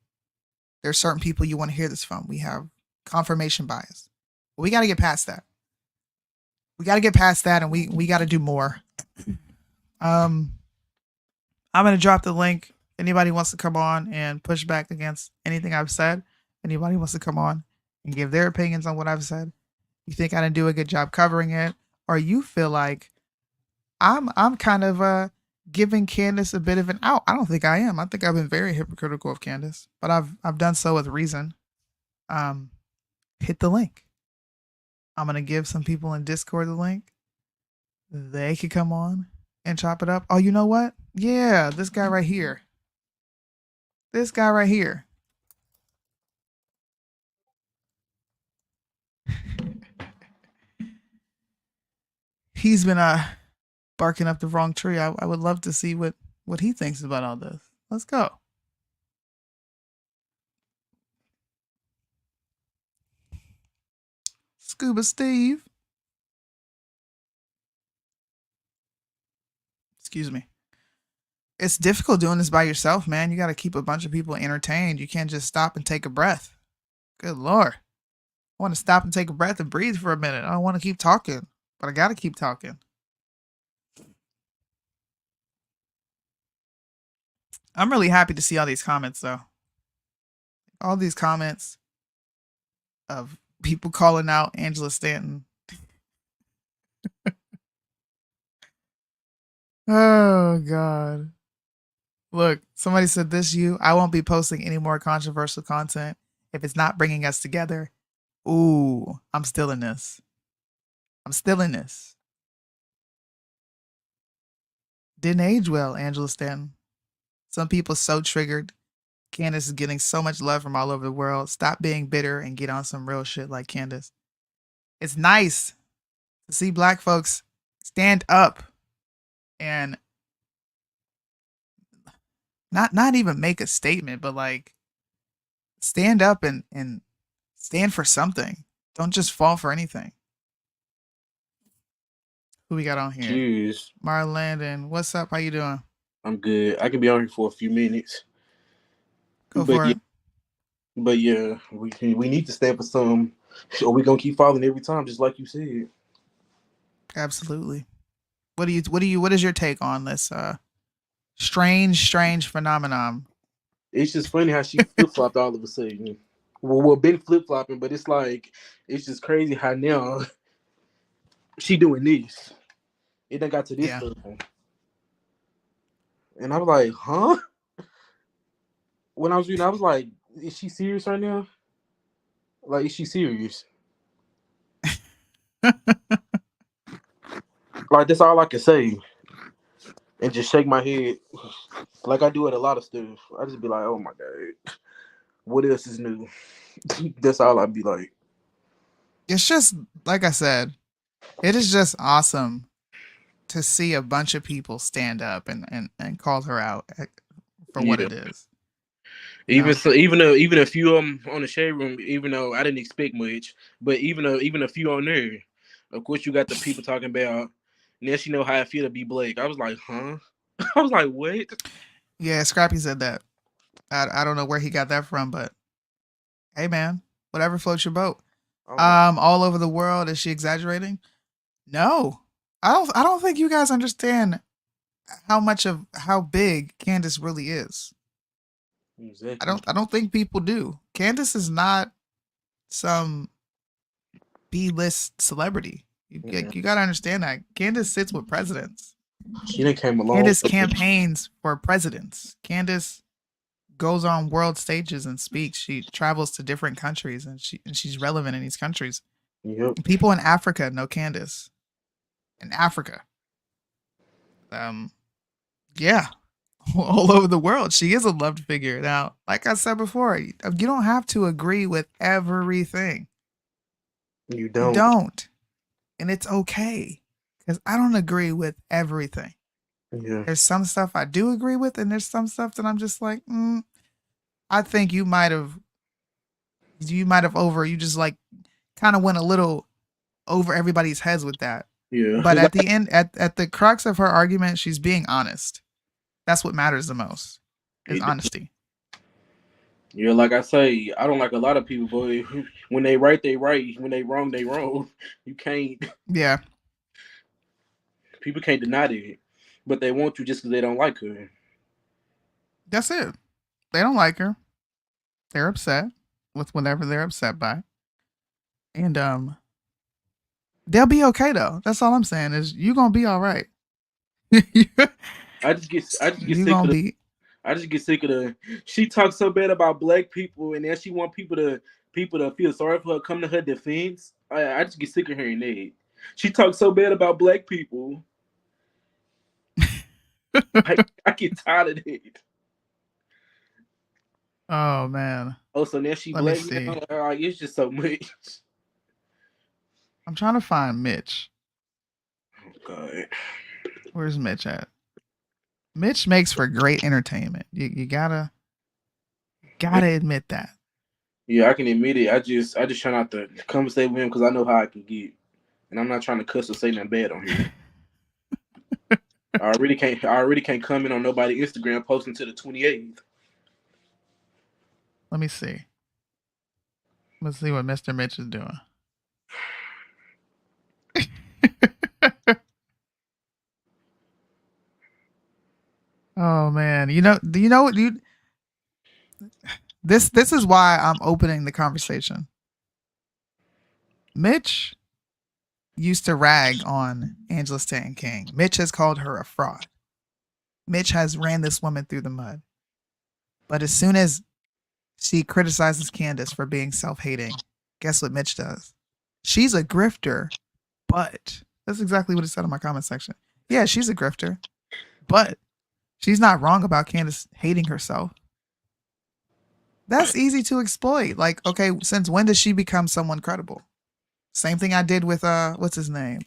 There's certain people you want to hear this from. We have confirmation bias. But we got to get past that. We got to get past that, and we got to do more. I'm going to drop the link. Anybody wants to come on and push back against anything I've said, anybody wants to come on and give their opinions on what I've said, you think I didn't do a good job covering it, or you feel like I'm kind of giving Candace a bit of an out. I don't think I am. I think I've been very hypocritical of Candace, but I've done so with reason. Hit the link. I'm going to give some people in Discord the link. They could come on and chop it up. Oh, you know what? Yeah, this guy right here. This guy right here. He's been barking up the wrong tree. I would love to see what he thinks about all this. Let's go. Scuba Steve. Excuse me. It's difficult doing this by yourself, man. You got to keep a bunch of people entertained. You can't just stop and take a breath. Good Lord. I want to stop and take a breath and breathe for a minute. I don't want to keep talking, but I got to keep talking. I'm really happy to see all these comments, though. All these comments of people calling out Angela Stanton. Oh, God. Look, somebody said this, I won't be posting any more controversial content if it's not bringing us together. Ooh, I'm still in this. Didn't age well, Angela Stanton. Some people so triggered. Candace is getting so much love from all over the world. Stop being bitter and get on some real shit like Candace. It's nice to see black folks stand up and not even make a statement, but like stand up and stand for something. Don't just fall for anything. Who we got on here? Cheers. Marlandon, what's up? How you doing? I'm good. I can be on here for a few minutes. Go for it. But yeah, we need to stand for some, or we gonna keep falling every time, just like you said. Absolutely. What is your take on this strange phenomenon? It's just funny how she flip flopped all of a sudden. Well, been flip flopping, but it's like it's just crazy how now she doing this. It done got to this level, and I was like, huh? When I was reading, I was like, is she serious right now? Like, is she serious? Like, that's all I can say. And just shake my head like I do at a lot of stuff. I just be like, oh my God, what else is new? That's all I'd be like. It's just, like I said, it is just awesome to see a bunch of people stand up and call her out for what it is. Even a few on the shade room, even though I didn't expect much, but even a few on there, of course you got the people talking about, now she know how I feel to be black. I was like, huh? I was like, what? Yeah, Scrappy said that. I don't know where he got that from, but hey man, whatever floats your boat. All over the world, is she exaggerating? No. I don't think you guys understand how big Candace really is. Exactly. I don't think people do. Candace is not some B-list celebrity. You got to understand that. Candace sits with presidents. She done came along. Candace campaigns for presidents. Candace goes on world stages and speaks. She travels to different countries and she's relevant in these countries. Yep. People in Africa know Candace. In Africa. Yeah. All over the world. She is a loved figure. Now, like I said before, you don't have to agree with everything. You don't. You don't. And it's okay. Because I don't agree with everything. Yeah. There's some stuff I do agree with, and there's some stuff that I'm just like, I think you might have you just like kind of went a little over everybody's heads with that. Yeah. But at the end, at the crux of her argument, she's being honest. That's what matters the most, is honesty. Yeah, like I say, I don't like a lot of people, boy. When they right, they right. When they wrong, they wrong. You can't. Yeah. People can't deny that. But they want to just because they don't like her. That's it. They don't like her. They're upset with whatever they're upset by. And they'll be okay though. That's all I'm saying is you're gonna be all right. I just get sick of the. She talks so bad about black people, and then she want people to feel sorry for her, come to her defense. I just get sick of hearing that. She talks so bad about black people. I get tired of it. Oh man. Oh, so now she black now? It's just so much. I'm trying to find Mitch. Oh God. Where's Mitch at? Mitch makes for great entertainment. You gotta admit that. Yeah, I can admit it. I just try not to conversate with him because I know how I can get, and I'm not trying to cuss or say nothing bad on him. I already can't comment on nobody Instagram posting to the 28th. Let me see. Let's see what Mr. Mitch is doing. Oh man, this is why I'm opening the conversation. Mitch used to rag on Angela Stanton King. Mitch has called her a fraud. Mitch has ran this woman through the mud. But as soon as she criticizes Candace for being self-hating, guess what Mitch does? She's a grifter, but that's exactly what it said in my comment section. Yeah, she's a grifter, but she's not wrong about Candace hating herself. That's easy to exploit. Like, okay, since when does she become someone credible? Same thing I did with what's his name?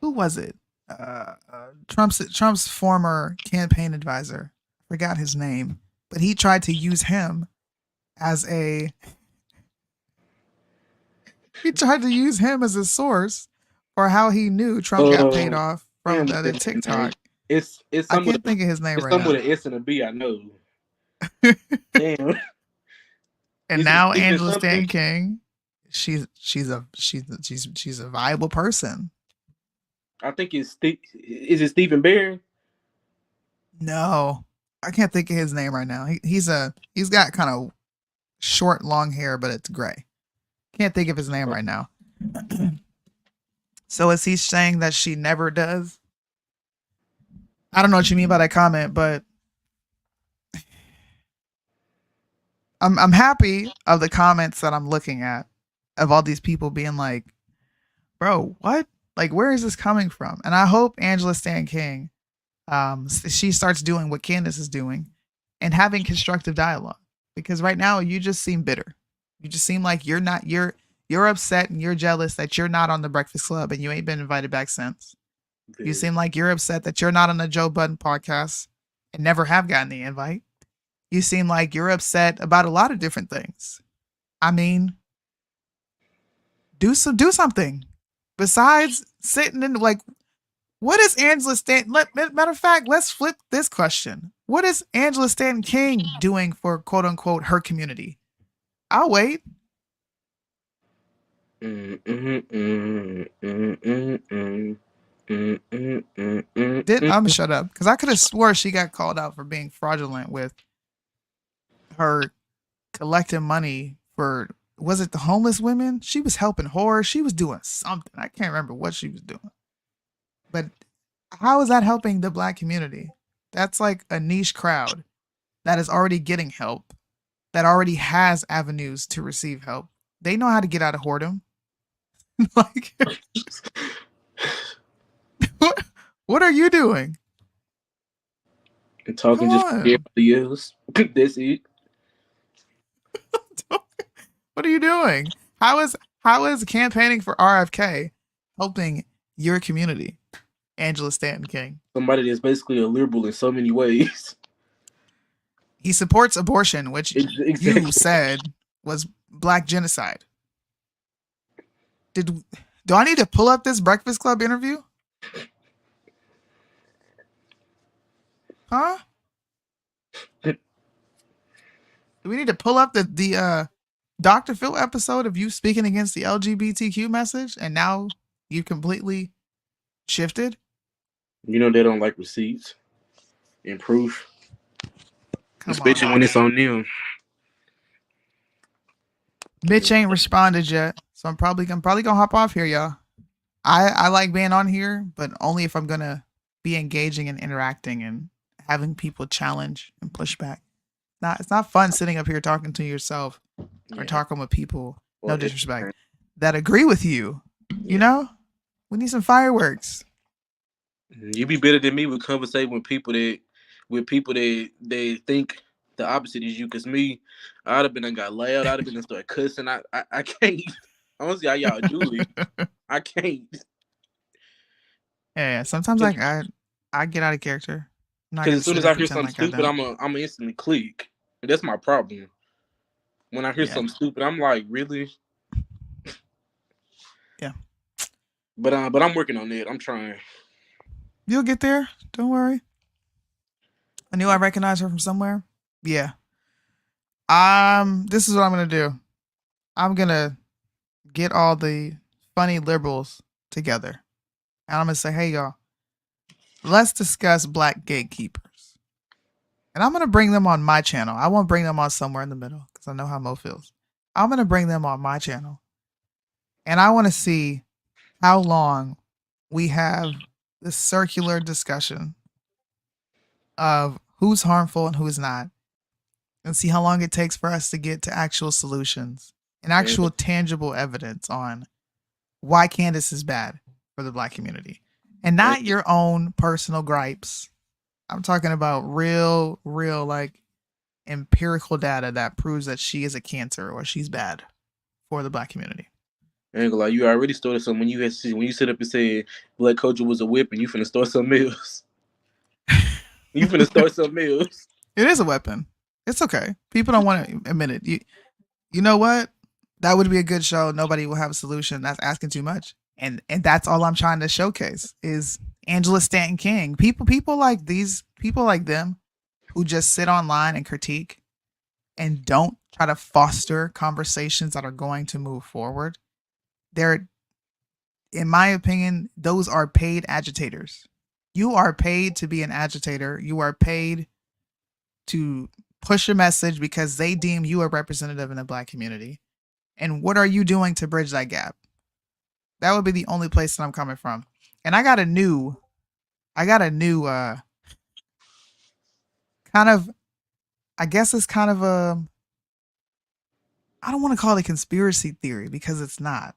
Who was it? Trump's former campaign advisor. Forgot his name, but he tried to use him as a source for how he knew Trump got paid off from the TikTok. I can't think of his name right now. It's someone with an S and a B, I know. Damn. And now Angela Stanton King, she's a viable person. I think is it Stephen Barron? No, I can't think of his name right now. He's got kind of short, long hair, but it's gray. Can't think of his name right now. So is he saying that she never does? I don't know what you mean by that comment, but I'm happy of the comments that I'm looking at of all these people being like, bro, what? Like, where is this coming from? And I hope Angela Stanton King, she starts doing what Candace is doing and having constructive dialogue. Because right now you just seem bitter. You just seem like you're upset and you're jealous that you're not on the Breakfast Club and you ain't been invited back since. You seem like you're upset that you're not on the Joe Budden podcast and never have gotten the invite. You seem like you're upset about a lot of different things. I mean, do something besides sitting in, like, what is Angela Stanton? Matter of fact, let's flip this question. What is Angela Stanton King doing for quote unquote her community? I'll wait. I'm shut up because I could have swore she got called out for being fraudulent with her collecting money for, was it the homeless women? She was helping whores. She was doing something. I can't remember what she was doing. But how is that helping the Black community? That's like a niche crowd that is already getting help, that already has avenues to receive help. They know how to get out of whoredom. Like, what are you doing? And talking just for years. That's it. What are you doing? How is campaigning for RFK helping your community, Angela Stanton King? Somebody that's basically a liberal in so many ways. He supports abortion, which you said was Black genocide. Do I need to pull up this Breakfast Club interview? Huh? Do we need to pull up the Dr. Phil episode of you speaking against the LGBTQ message, and now you completely shifted? You know they don't like receipts and proof, especially when it's on them. Mitch ain't responded yet, so I'm probably gonna hop off here, y'all. I like being on here, but only if I'm gonna be engaging and interacting and having people challenge and push back. It's not fun sitting up here talking to yourself or talking with people, no disrespect, that agree with you. You know, we need some fireworks. You be better than me with conversating with people that they think the opposite is you. Cause me, I'd have been and got loud. I'd have been and started cussing. I can't. I don't see how y'all do it. I can't. Yeah. Sometimes I get out of character. Because as soon as I hear something stupid, I'm instantly click. And that's my problem. When I hear something stupid, I'm like, really? Yeah. But I'm working on it. I'm trying. You'll get there. Don't worry. I knew I recognized her from somewhere. Yeah. This is what I'm gonna do. I'm gonna get all the funny liberals together. And I'm gonna say, hey y'all, let's discuss black gatekeepers. And I'm gonna bring them on my channel. I won't bring them on somewhere in the middle because I know how Mo feels. I'm gonna bring them on my channel. And I wanna see how long we have this circular discussion of who's harmful and who's not, and see how long it takes for us to get to actual solutions and actual tangible evidence on why Candace is bad for the black community. And not your own personal gripes. I'm talking about real, like empirical data that proves that she is a cancer or she's bad for the black community. I ain't gonna lie, you already started something when you sit up and said black culture was a whip and you finna start something else. You finna start something else. It is a weapon. It's okay. People don't want to admit it. You know what? That would be a good show. Nobody will have a solution. That's asking too much. And that's all I'm trying to showcase is Angela Stanton King. People like these, people like them who just sit online and critique and don't try to foster conversations that are going to move forward. They're, in my opinion, those are paid agitators. You are paid to be an agitator. You are paid to push a message because they deem you a representative in the black community. And what are you doing to bridge that gap? That would be the only place that I'm coming from. And I got a new kind of, I guess it's kind of I don't want to call it a conspiracy theory because it's not.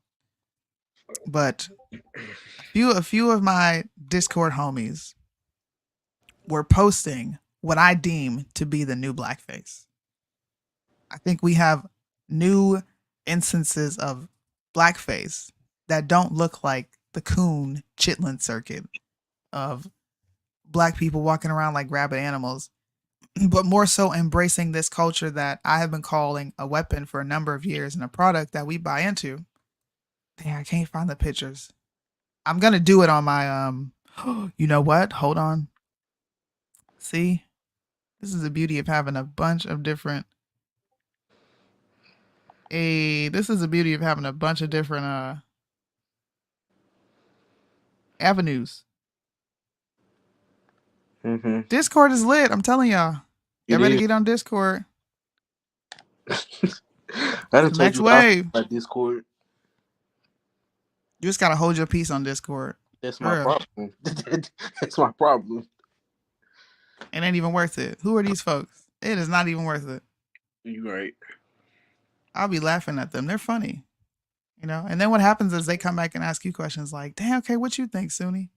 But a few of my Discord homies were posting what I deem to be the new blackface. I think we have new instances of blackface that don't look like the coon chitlin circuit of black people walking around like rabid animals, but more so embracing this culture that I have been calling a weapon for a number of years and a product that we buy into. Dang, I can't find the pictures. I'm gonna do it on my you know what? Hold on. See? This is the beauty of having a bunch of different avenues. Mm-hmm. Discord is lit. I'm telling y'all. Y'all better get on Discord. I done told Next you wave. about Discord. You just gotta hold your peace on Discord. That's my problem. That's my problem. It ain't even worth it. Who are these folks? It is not even worth it. You're right. I'll be laughing at them. They're funny. You know? And then what happens is they come back and ask you questions like, damn, okay, what you think, Soonie?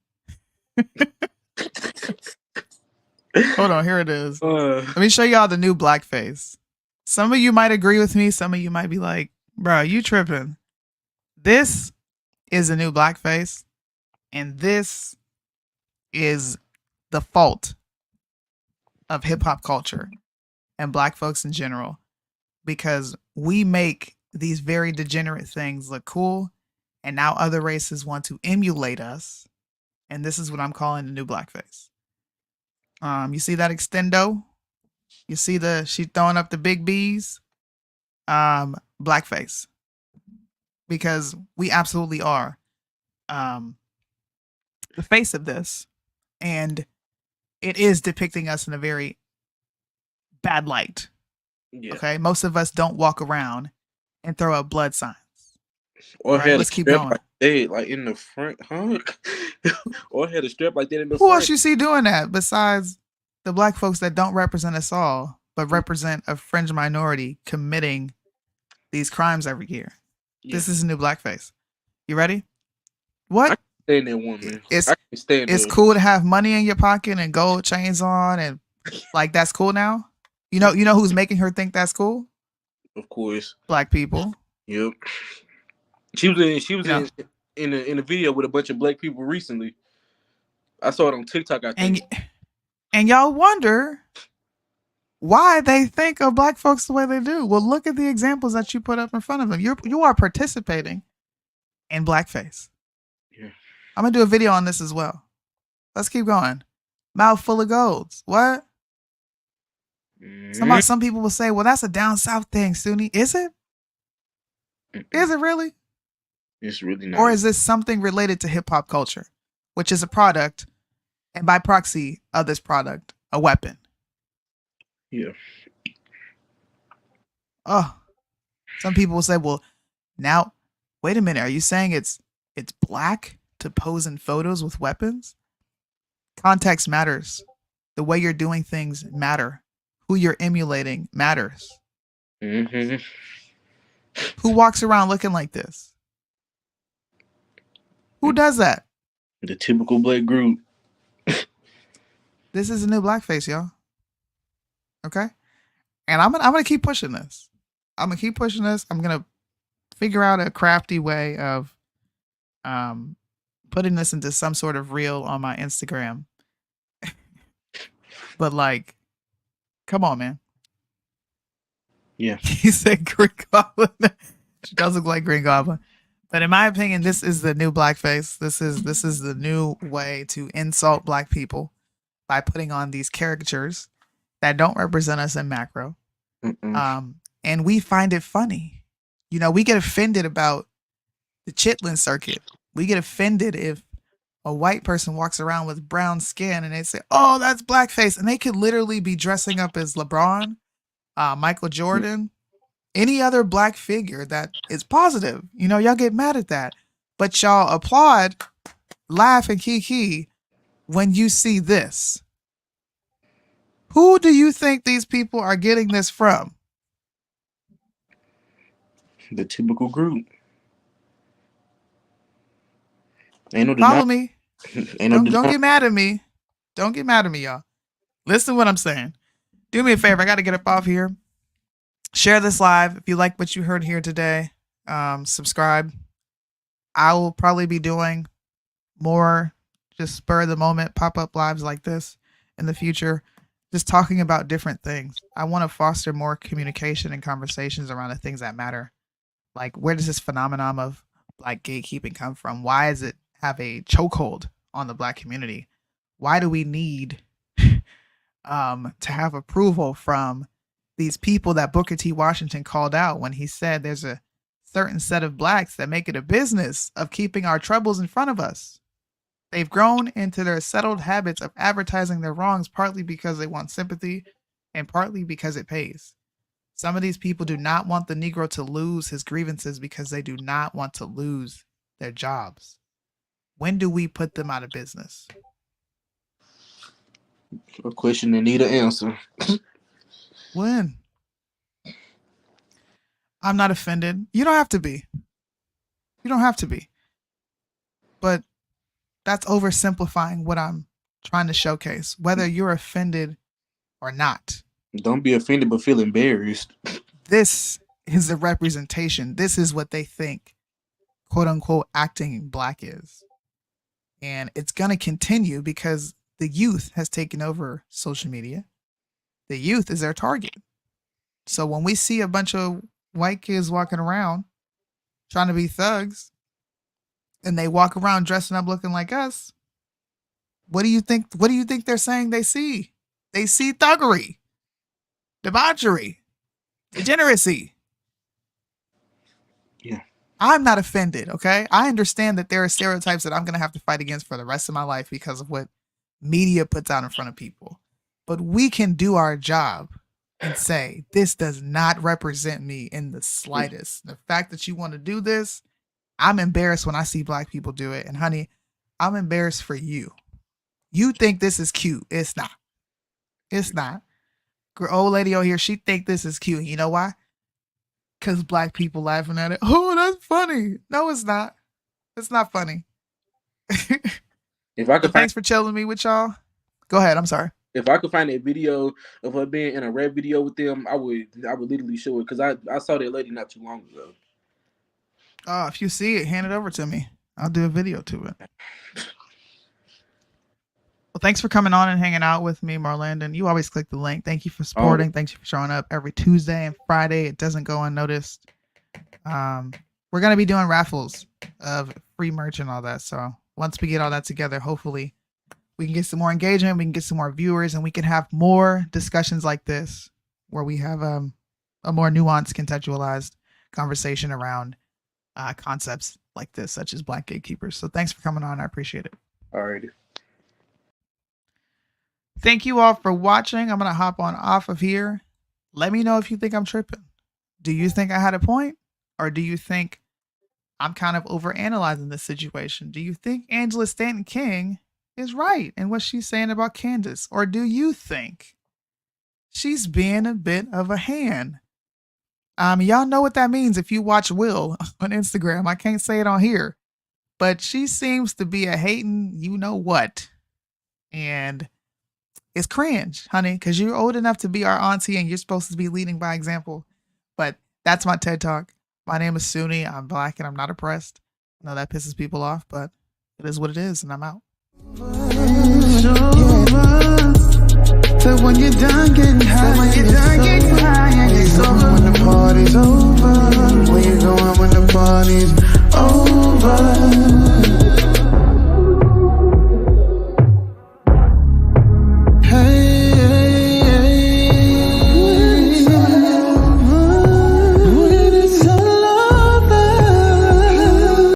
Hold on, here it is. Let me show y'all the new blackface. Some of you might agree with me. Some of you might be like, bro, you tripping. This is a new blackface. And this is the fault of hip hop culture and black folks in general, because we make these very degenerate things look cool. And now other races want to emulate us. And this is what I'm calling the new blackface. You see that extendo? You see she throwing up the big B's? Blackface. Because we absolutely are the face of this. And it is depicting us in a very bad light. Yeah. Okay? Most of us don't walk around and throw up blood signs. Or right, let's keep going. Like in the front, huh? Or had a strap like that in the front. Who front. else you see doing that besides the black folks that don't represent us all, but represent a fringe minority committing these crimes every year? Yeah. This is a new blackface. You ready? What? I can stand that woman. It's cool to have money in your pocket and gold chains on, and like that's cool now. You know who's making her think that's cool? Of course, black people. Yep. She was in a video with a bunch of black people recently. I saw it on TikTok, I think. And y'all wonder why they think of black folks the way they do. Well, look at the examples that you put up in front of them. You are participating in blackface. Yeah. I'm gonna do a video on this as well. Let's keep going. Mouth full of golds. What? Some people will say, well, that's a down south thing, Soonie. Is it? Is it really? It's really not. Or is this something related to hip hop culture, which is a product, and by proxy of this product, a weapon? Yeah. Oh, some people will say, well, now, wait a minute. Are you saying it's black to pose in photos with weapons? Context matters. The way you're doing things matter. Who you're emulating matters. Mm-hmm. Who walks around looking like this? Who does that? The typical black group. This is a new blackface, y'all. Okay? And I'm gonna keep pushing this. I'm gonna figure out a crafty way of putting this into some sort of reel on my Instagram. But like, come on, man. Yeah. He said Green Goblin. She does look like Green Goblin. But in my opinion, this is the new blackface. This is the new way to insult black people by putting on these caricatures that don't represent us in macro. And we find it funny. You know, we get offended about the Chitlin circuit. We get offended if a white person walks around with brown skin and they say, oh, that's blackface. And they could literally be dressing up as LeBron, Michael Jordan, any other black figure that is positive. You know, y'all get mad at that. But y'all applaud, laugh, and kiki when you see this. Who do you think these people are getting this from? The typical group. Ain't no Follow me. Ain't no Don't get mad at me. Don't get mad at me, y'all. Listen to what I'm saying. Do me a favor. I got to get up off here. Share this live. If you like what you heard here today, subscribe. I will probably be doing more just spur of the moment pop-up lives like this in the future, just talking about different things. I want to foster more communication and conversations around the things that matter. Like, where does this phenomenon of black gatekeeping come from? Why does it have a chokehold on the black community? Why do we need to have approval from these people that Booker T. Washington called out when he said there's a certain set of blacks that make it a business of keeping our troubles in front of us? They've grown into their settled habits of advertising their wrongs, partly because they want sympathy and partly because it pays. Some of these people do not want the Negro to lose his grievances because they do not want to lose their jobs. When do we put them out of business? A question that need an answer. When? I'm not offended. You don't have to be. You don't have to be. But that's oversimplifying what I'm trying to showcase, whether you're offended or not. Don't be offended, but feel embarrassed. This is the representation. This is what they think, quote unquote, acting black is. And it's going to continue because the youth has taken over social media. The youth is their target. So when we see a bunch of white kids walking around trying to be thugs and they walk around dressing up looking like us, what do you think they're saying they see? They see thuggery, debauchery, degeneracy. Yeah. I'm not offended, okay? I understand that there are stereotypes that I'm going to have to fight against for the rest of my life because of what media puts out in front of people. But we can do our job and say, this does not represent me in the slightest. The fact that you want to do this, I'm embarrassed when I see black people do it. And honey, I'm embarrassed for you. You think this is cute. It's not. It's not. Old lady over here, she think this is cute. You know why? Because black people laughing at it. Oh, that's funny. No, it's not. It's not funny. If I could Thanks for chilling me with y'all. Go ahead. I'm sorry. If I could find a video of her being in a rap video with them, I would literally show it because I saw that lady not too long ago. Oh, if you see it, hand it over to me. I'll do a video to it. Well, thanks for coming on and hanging out with me, Marlandon. You always click the link. Thank you for supporting. Oh. Thanks for showing up every Tuesday and Friday. It doesn't go unnoticed. We're going to be doing raffles of free merch and all that. So once we get all that together, hopefully we can get some more engagement, we can get some more viewers, and we can have more discussions like this where we have a more nuanced, contextualized conversation around concepts like this, such as Black Gatekeepers. So thanks for coming on. I appreciate it. Alrighty. Thank you all for watching. I'm going to hop on off of here. Let me know if you think I'm tripping. Do you think I had a point? Or do you think I'm kind of overanalyzing this situation? Do you think Angela Stanton King is right in what she's saying about Candace? Or do you think she's being a bit of a hand? Y'all know what that means if you watch Will on Instagram. I can't say it on here, but she seems to be a hating you know what. And it's cringe, honey, because you're old enough to be our auntie and you're supposed to be leading by example. But that's my TED Talk. My name is Soonie. I'm Black and I'm not oppressed. I know that pisses people off, but it is what it is, and I'm out. So when you're done getting high,